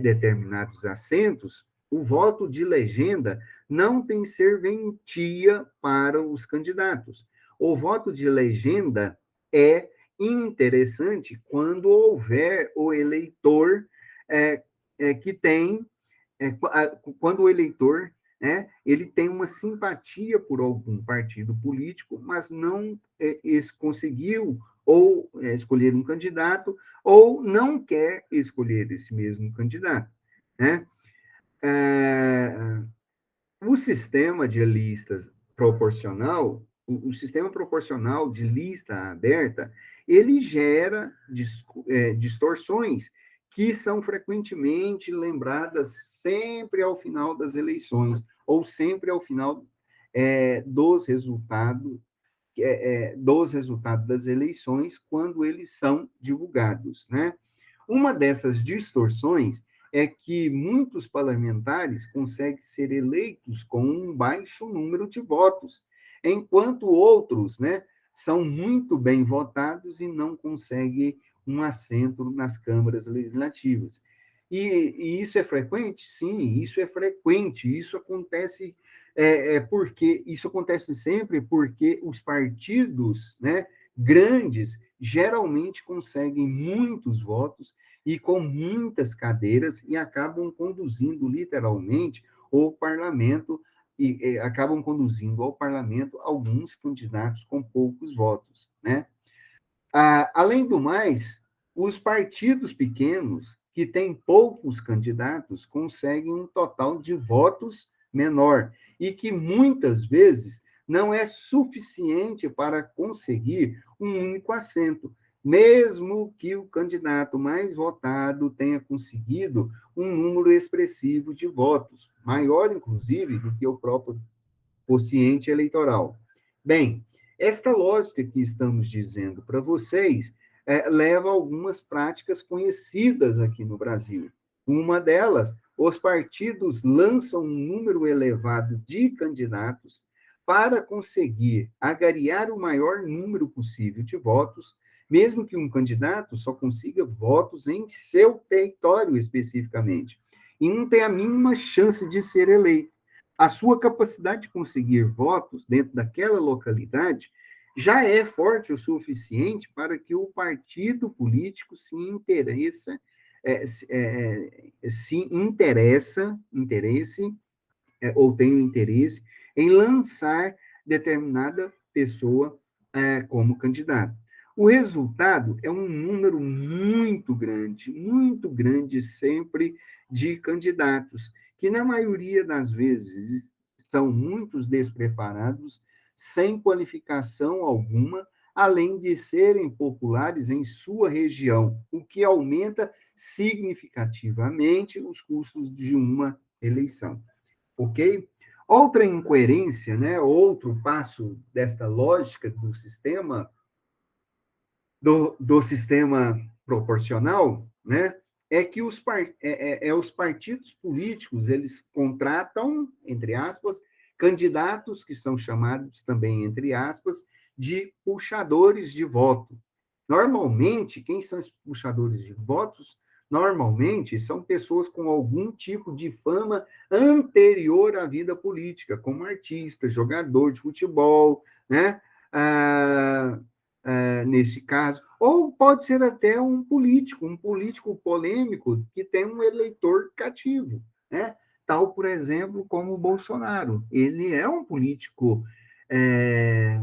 determinados assentos, o voto de legenda não tem serventia para os candidatos. O voto de legenda é interessante quando houver o eleitor é, que tem quando o eleitor, né, ele tem uma simpatia por algum partido político, mas não conseguiu ou escolher um candidato, ou não quer escolher esse mesmo candidato, né? É, o sistema de listas proporcional, o sistema proporcional de lista aberta, ele gera distorções que são frequentemente lembradas sempre ao final das eleições, ou sempre ao final dos resultados das eleições, quando eles são divulgados, né? Uma dessas distorções é que muitos parlamentares conseguem ser eleitos com um baixo número de votos, enquanto outros, né, são muito bem votados e não conseguem um assento nas câmaras legislativas. E isso é frequente? Sim, isso é frequente. Isso acontece porque isso acontece sempre porque os partidos, né, grandes geralmente conseguem muitos votos e com muitas cadeiras e acabam conduzindo literalmente o parlamento e acabam conduzindo ao parlamento alguns candidatos com poucos votos, né? Além do mais, os partidos pequenos, que têm poucos candidatos, conseguem um total de votos menor e que muitas vezes não é suficiente para conseguir um único assento, mesmo que o candidato mais votado tenha conseguido um número expressivo de votos, maior, inclusive, do que o próprio quociente eleitoral. Bem, esta lógica que estamos dizendo para vocês leva a algumas práticas conhecidas aqui no Brasil. Uma delas, os partidos lançam um número elevado de candidatos para conseguir agariar o maior número possível de votos, mesmo que um candidato só consiga votos em seu território especificamente, e não tem a mínima chance de ser eleito. A sua capacidade de conseguir votos dentro daquela localidade já é forte o suficiente para que o partido político interesse ou tenha interesse em lançar determinada pessoa como candidato. O resultado é um número muito grande sempre de candidatos, que na maioria das vezes são muitos despreparados, sem qualificação alguma, além de serem populares em sua região, o que aumenta significativamente os custos de uma eleição. Ok? Outra incoerência, né, outro passo desta lógica do sistema proporcional, né, é que os partidos políticos eles contratam, entre aspas, candidatos que são chamados também, entre aspas, de puxadores de voto. Normalmente, quem são os puxadores de votos? Normalmente são pessoas com algum tipo de fama anterior à vida política, como artista, jogador de futebol, né? Ah, nesse caso, ou pode ser até um político polêmico que tem um eleitor cativo, né? Tal, por exemplo, como o Bolsonaro. Ele é um político é,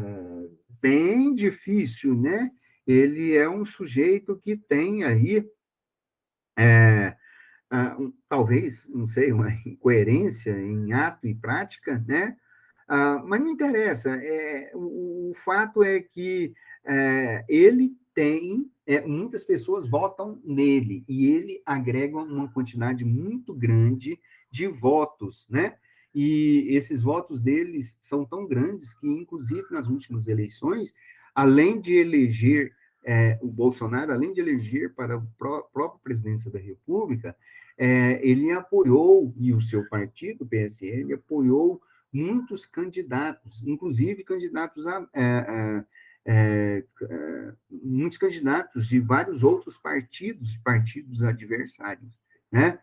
bem difícil, né? Ele é um sujeito que tem aí, é, talvez, não sei, uma incoerência em ato e prática, né? Mas não interessa. O fato é que ele tem, muitas pessoas votam nele e ele agrega uma quantidade muito grande de votos, né? E esses votos deles são tão grandes que, inclusive, nas últimas eleições, além de eleger o Bolsonaro, além de eleger para a própria presidência da República, ele apoiou, e o seu partido, o PSL, apoiou muitos candidatos, inclusive candidatos muitos candidatos de vários outros partidos adversários, né?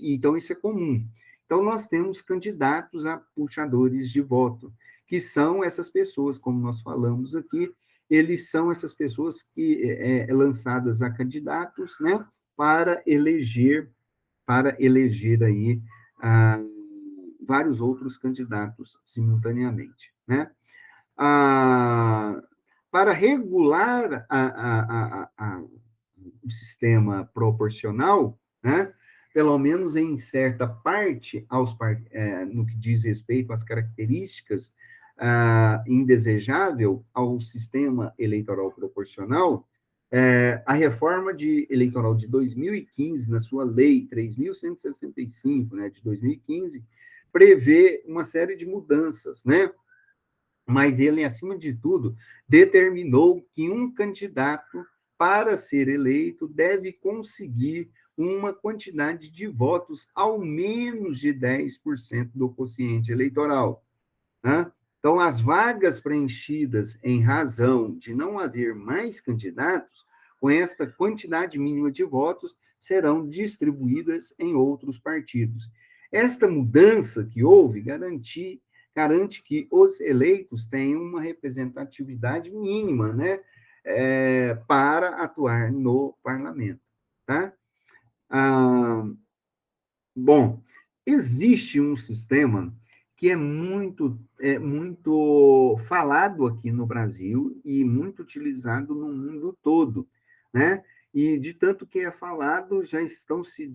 Então, isso é comum. Então, nós temos candidatos a puxadores de voto, que são essas pessoas, como nós falamos aqui, eles são essas pessoas que lançadas a candidatos, né, para eleger aí ah, vários outros candidatos simultaneamente, né? Ah, para regular o sistema proporcional, né? Pelo menos em certa parte, no que diz respeito às características indesejável ao sistema eleitoral proporcional, a reforma eleitoral de 2015, na sua lei 3.165, né, de 2015, prevê uma série de mudanças, né? Mas ele, acima de tudo, determinou que um candidato, para ser eleito, deve conseguir uma quantidade de votos ao menos de 10% do quociente eleitoral, né? Então, as vagas preenchidas em razão de não haver mais candidatos, com esta quantidade mínima de votos, serão distribuídas em outros partidos. Esta mudança que houve garante que os eleitos tenham uma representatividade mínima, né, para atuar no parlamento, tá? Ah, Bom, existe um sistema que é muito falado aqui no Brasil e muito utilizado no mundo todo, né? E de tanto que é falado, já se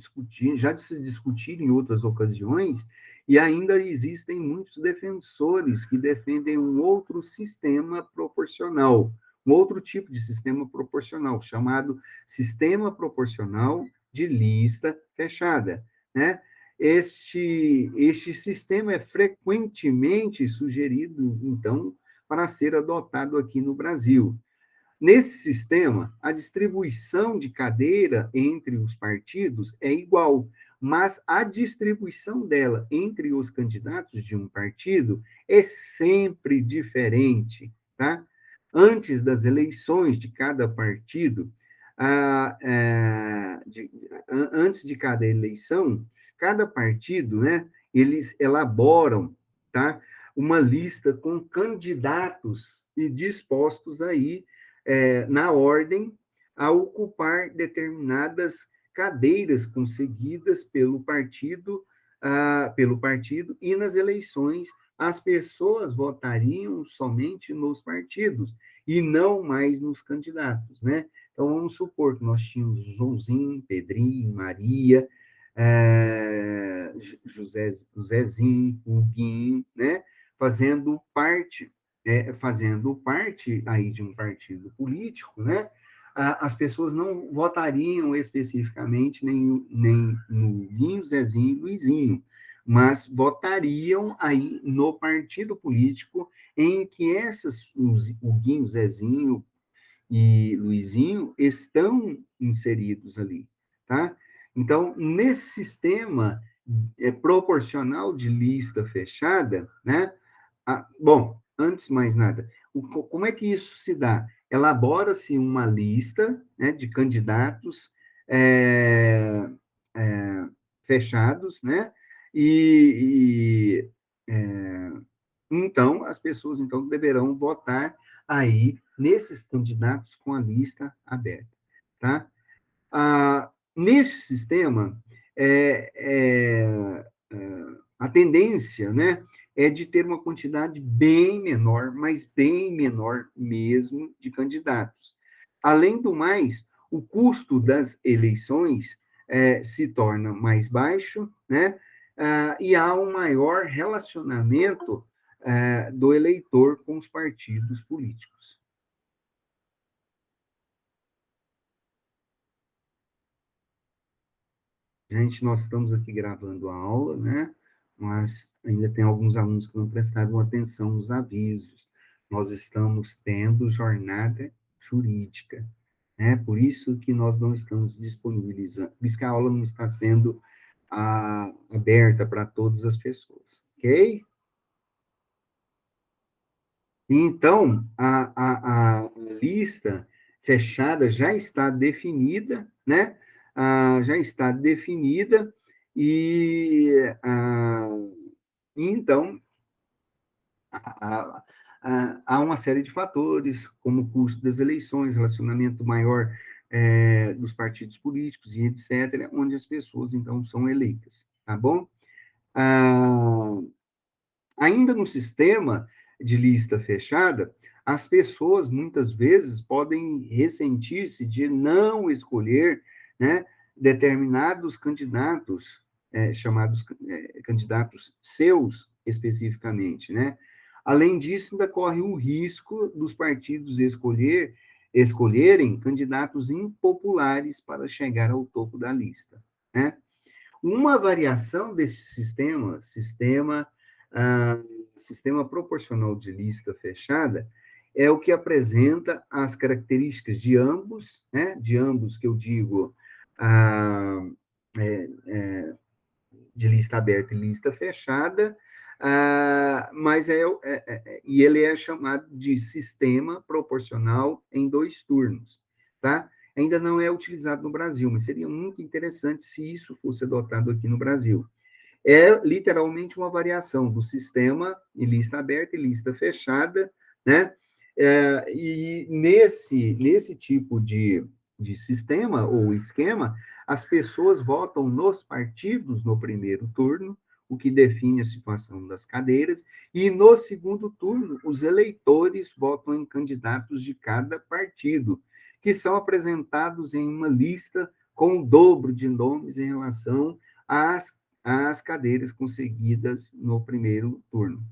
discutiram em outras ocasiões, e ainda existem muitos defensores que defendem um outro sistema proporcional, um outro tipo de sistema proporcional, chamado sistema proporcional de lista fechada, né? Este sistema é frequentemente sugerido, então, para ser adotado aqui no Brasil. Nesse sistema, a distribuição de cadeira entre os partidos é igual, mas a distribuição dela entre os candidatos de um partido é sempre diferente, tá? Antes das eleições de cada partido, antes de cada eleição, cada partido, né, eles elaboram, tá, uma lista com candidatos e dispostos aí na ordem a ocupar determinadas cadeiras conseguidas pelo partido, e nas eleições as pessoas votariam somente nos partidos e não mais nos candidatos, né? Então, vamos supor que nós tínhamos Joãozinho, Pedrinho, Maria, Josézinho, Huguinho, né? Fazendo parte aí de um partido político, né? As pessoas não votariam especificamente nem no Guinho, Zezinho e Luizinho, mas votariam aí no partido político em que o Guinho, Zezinho e Luizinho estão inseridos ali, tá? Então, nesse sistema proporcional de lista fechada, né? Bom, antes de mais nada, como é que isso se dá? Elabora-se uma lista, né, de candidatos é, é, fechados, né? E então as pessoas então deverão votar aí nesses candidatos com a lista aberta, tá? Nesse sistema, é, é, a tendência, né, é de ter uma quantidade bem menor, mas bem menor mesmo, de candidatos. Além do mais, o custo das eleições se torna mais baixo, né, e há um maior relacionamento do eleitor com os partidos políticos. Gente, nós estamos aqui gravando a aula, né? Mas ainda tem alguns alunos que não prestaram atenção nos avisos. nós estamos tendo jornada jurídica, né? Por isso que nós não estamos disponibilizando, por isso que a aula não está sendo aberta para todas as pessoas, ok? Então, a lista fechada já está definida, né? Já está definida, e então há uma série de fatores, como o custo das eleições, relacionamento maior dos partidos políticos e etc., onde as pessoas, então, são eleitas, tá bom? Ah, Ainda no sistema de lista fechada, as pessoas muitas vezes podem ressentir-se de não escolher, né, determinados candidatos, chamados candidatos seus especificamente, né? Além disso, ainda corre o risco dos partidos escolherem candidatos impopulares para chegar ao topo da lista, né? Uma variação desse ah, sistema proporcional de lista fechada, é o que apresenta as características de ambos, né? De ambos, que eu digo, ah, é, de lista aberta e lista fechada, mas e ele é chamado de sistema proporcional em dois turnos, tá? Ainda não é utilizado no Brasil, mas seria muito interessante se isso fosse adotado aqui no Brasil. É literalmente uma variação do sistema em lista aberta e lista fechada, né? E nesse tipo de sistema ou esquema, as pessoas votam nos partidos no primeiro turno, o que define a situação das cadeiras, e no segundo turno, os eleitores votam em candidatos de cada partido, que são apresentados em uma lista com o dobro de nomes em relação às cadeiras conseguidas no primeiro turno.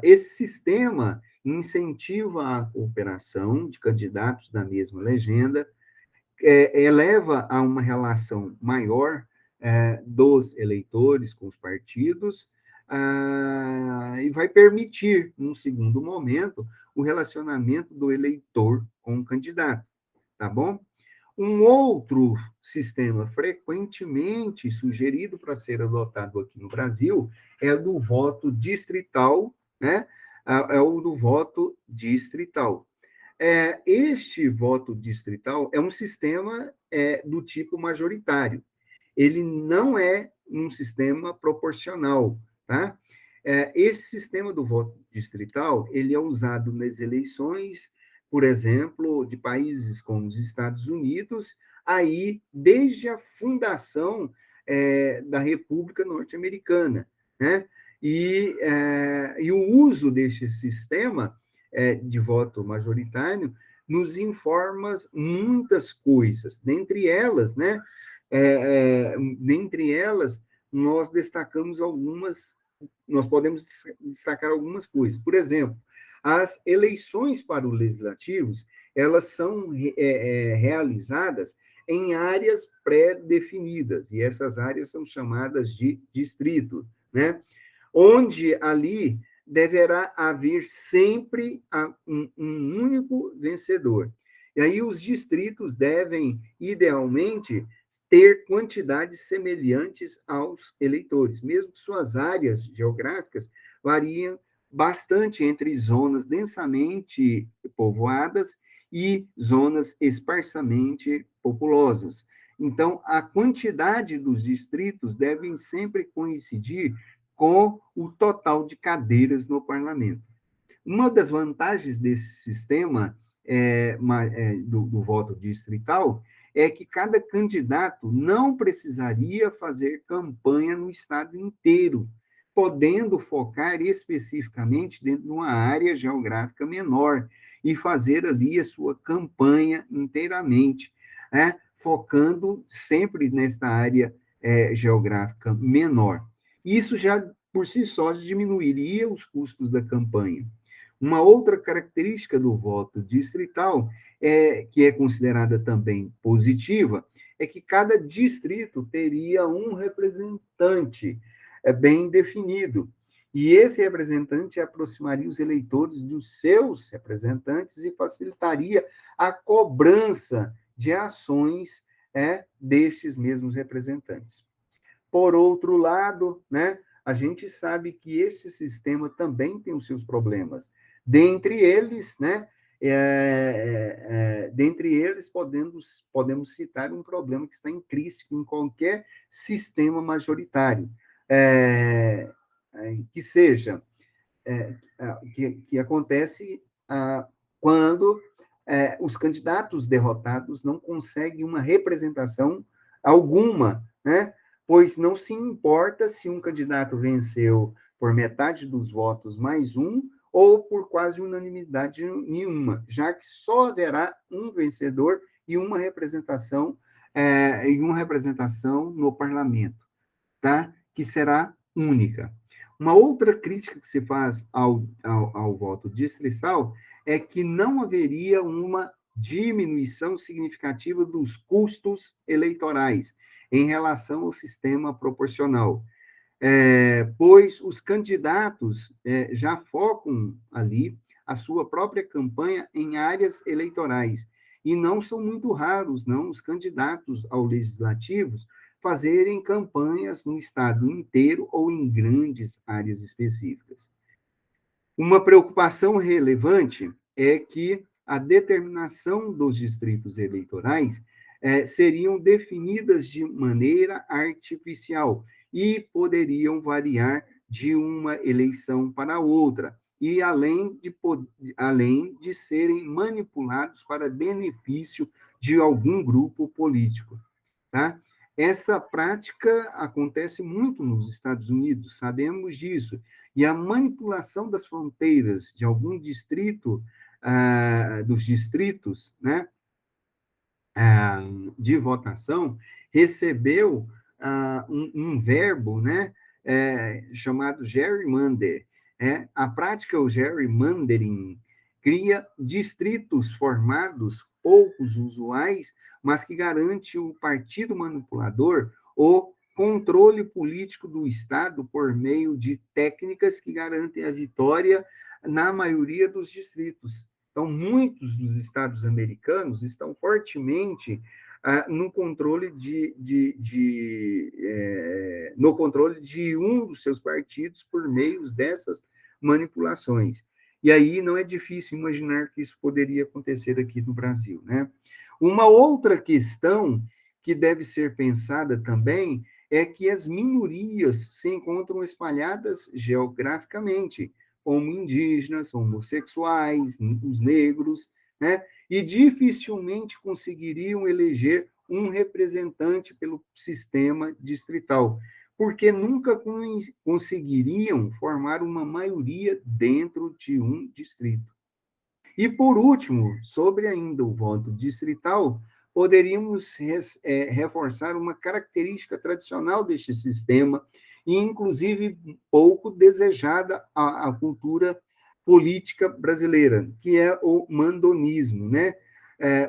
Esse sistema incentiva a cooperação de candidatos da mesma legenda, eleva a uma relação maior dos eleitores com os partidos, e vai permitir, num segundo momento, o relacionamento do eleitor com o candidato, tá bom? Um outro sistema frequentemente sugerido para ser adotado aqui no Brasil é o do voto distrital, né? É o do voto distrital. Este voto distrital é um sistema do tipo majoritário. Ele não é um sistema proporcional, tá? Esse sistema do voto distrital, ele é usado nas eleições, por exemplo, de países como os Estados Unidos, aí desde a fundação da República Norte-Americana, né? E o uso deste sistema de voto majoritário nos informa muitas coisas, dentre elas, né? Dentre elas, nós destacamos algumas, nós podemos destacar algumas coisas. Por exemplo, as eleições para os legislativos, elas são realizadas em áreas pré-definidas, e essas áreas são chamadas de distrito, né? Onde ali deverá haver sempre um único vencedor. E aí os distritos devem, idealmente, ter quantidades semelhantes aos eleitores, mesmo que suas áreas geográficas variam bastante entre zonas densamente povoadas e zonas esparsamente populosas. Então, a quantidade dos distritos devem sempre coincidir com o total de cadeiras no parlamento. Uma das vantagens desse sistema do voto distrital é que cada candidato não precisaria fazer campanha no estado inteiro, podendo focar especificamente dentro de uma área geográfica menor e fazer ali a sua campanha inteiramente, né? Focando sempre nesta área geográfica menor. Isso já, por si só, diminuiria os custos da campanha. Uma outra característica do voto distrital, que é considerada também positiva, é que cada distrito teria um representante bem definido. E esse representante aproximaria os eleitores dos seus representantes e facilitaria a cobrança de ações destes mesmos representantes. Por outro lado, né, a gente sabe que esse sistema também tem os seus problemas. Dentre eles, né, dentre eles podemos citar um problema que está intrínseco em qualquer sistema majoritário, que seja que acontece quando os candidatos derrotados não conseguem uma representação alguma, né? Pois não se importa se um candidato venceu por metade dos votos mais um ou por quase unanimidade nenhuma, já que só haverá um vencedor e uma representação no parlamento, tá? Que será única. Uma outra crítica que se faz ao voto distrital é que não haveria uma diminuição significativa dos custos eleitorais em relação ao sistema proporcional, pois os candidatos já focam ali a sua própria campanha em áreas eleitorais, e não são muito raros, não, os candidatos ao legislativos fazerem campanhas no estado inteiro ou em grandes áreas específicas. Uma preocupação relevante é que a determinação dos distritos eleitorais seriam definidas de maneira artificial e poderiam variar de uma eleição para outra, e além de serem manipulados para benefício de algum grupo político. Tá? Essa prática acontece muito nos Estados Unidos, sabemos disso, e a manipulação das fronteiras de algum distrito, dos distritos, né, ah, de votação, recebeu um verbo, né, chamado gerrymander. A prática, o gerrymandering, cria distritos formados, poucos usuais, mas que garante o partido manipulador o controle político do Estado por meio de técnicas que garantem a vitória na maioria dos distritos. Então, muitos dos estados americanos estão fortemente no controle no controle de um dos seus partidos por meio dessas manipulações. E aí não é difícil imaginar que isso poderia acontecer aqui no Brasil, né? Uma outra questão que deve ser pensada também é que as minorias se encontram espalhadas geograficamente, como indígenas, homossexuais, os negros, né? E dificilmente conseguiriam eleger um representante pelo sistema distrital, porque nunca conseguiriam formar uma maioria dentro de um distrito. E, por último, sobre ainda o voto distrital, poderíamos reforçar uma característica tradicional deste sistema, e inclusive pouco desejada à cultura política brasileira, que é o mandonismo, né?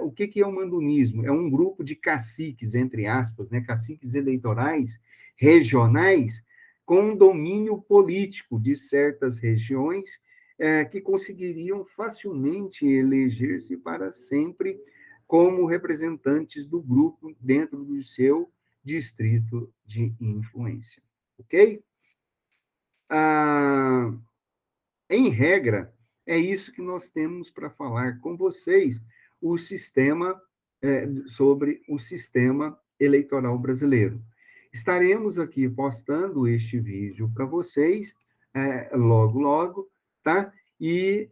O que é o mandonismo? É um grupo de caciques, entre aspas, né? Caciques eleitorais regionais com domínio político de certas regiões que conseguiriam facilmente eleger-se para sempre como representantes do grupo dentro do seu distrito de influência. Ok? Ah, em regra, é isso que nós temos para falar com vocês, o sistema, sobre o sistema eleitoral brasileiro. Estaremos aqui postando este vídeo para vocês logo, logo, tá? E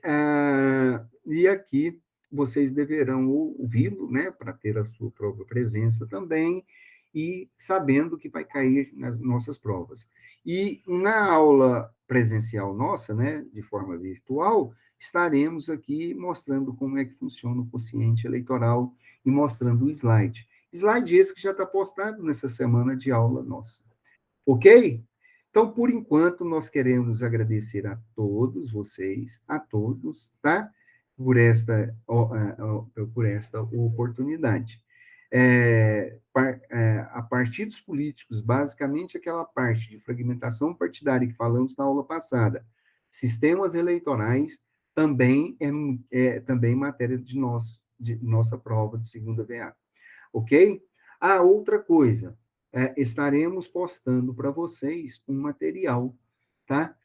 aqui vocês deverão ouvi-lo, né, para ter a sua própria presença também, e sabendo que vai cair nas nossas provas. E na aula presencial nossa, né, de forma virtual, estaremos aqui mostrando como é que funciona o quociente eleitoral e mostrando o slide. Slide esse que já está postado nessa semana de aula nossa. Ok? Então, por enquanto, nós queremos agradecer a todos vocês, a todos, tá? Por esta oportunidade. a partidos políticos, basicamente aquela parte de fragmentação partidária que falamos na aula passada, sistemas eleitorais, também também matéria de nossa prova de segunda VA, ok? Outra coisa, estaremos postando para vocês um material, tá?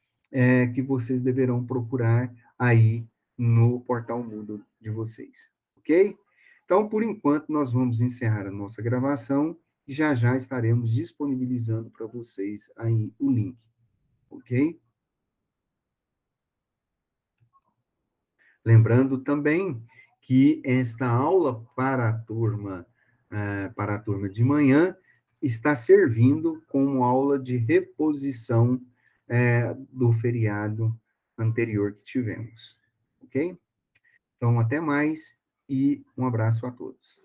Que vocês deverão procurar aí no portal Moodle de vocês, ok? Então, por enquanto, nós vamos encerrar a nossa gravação e já já estaremos disponibilizando para vocês aí o link, ok? Lembrando também que esta aula para a turma de manhã está servindo como aula de reposição do feriado anterior que tivemos, ok? Então, até mais e um abraço a todos.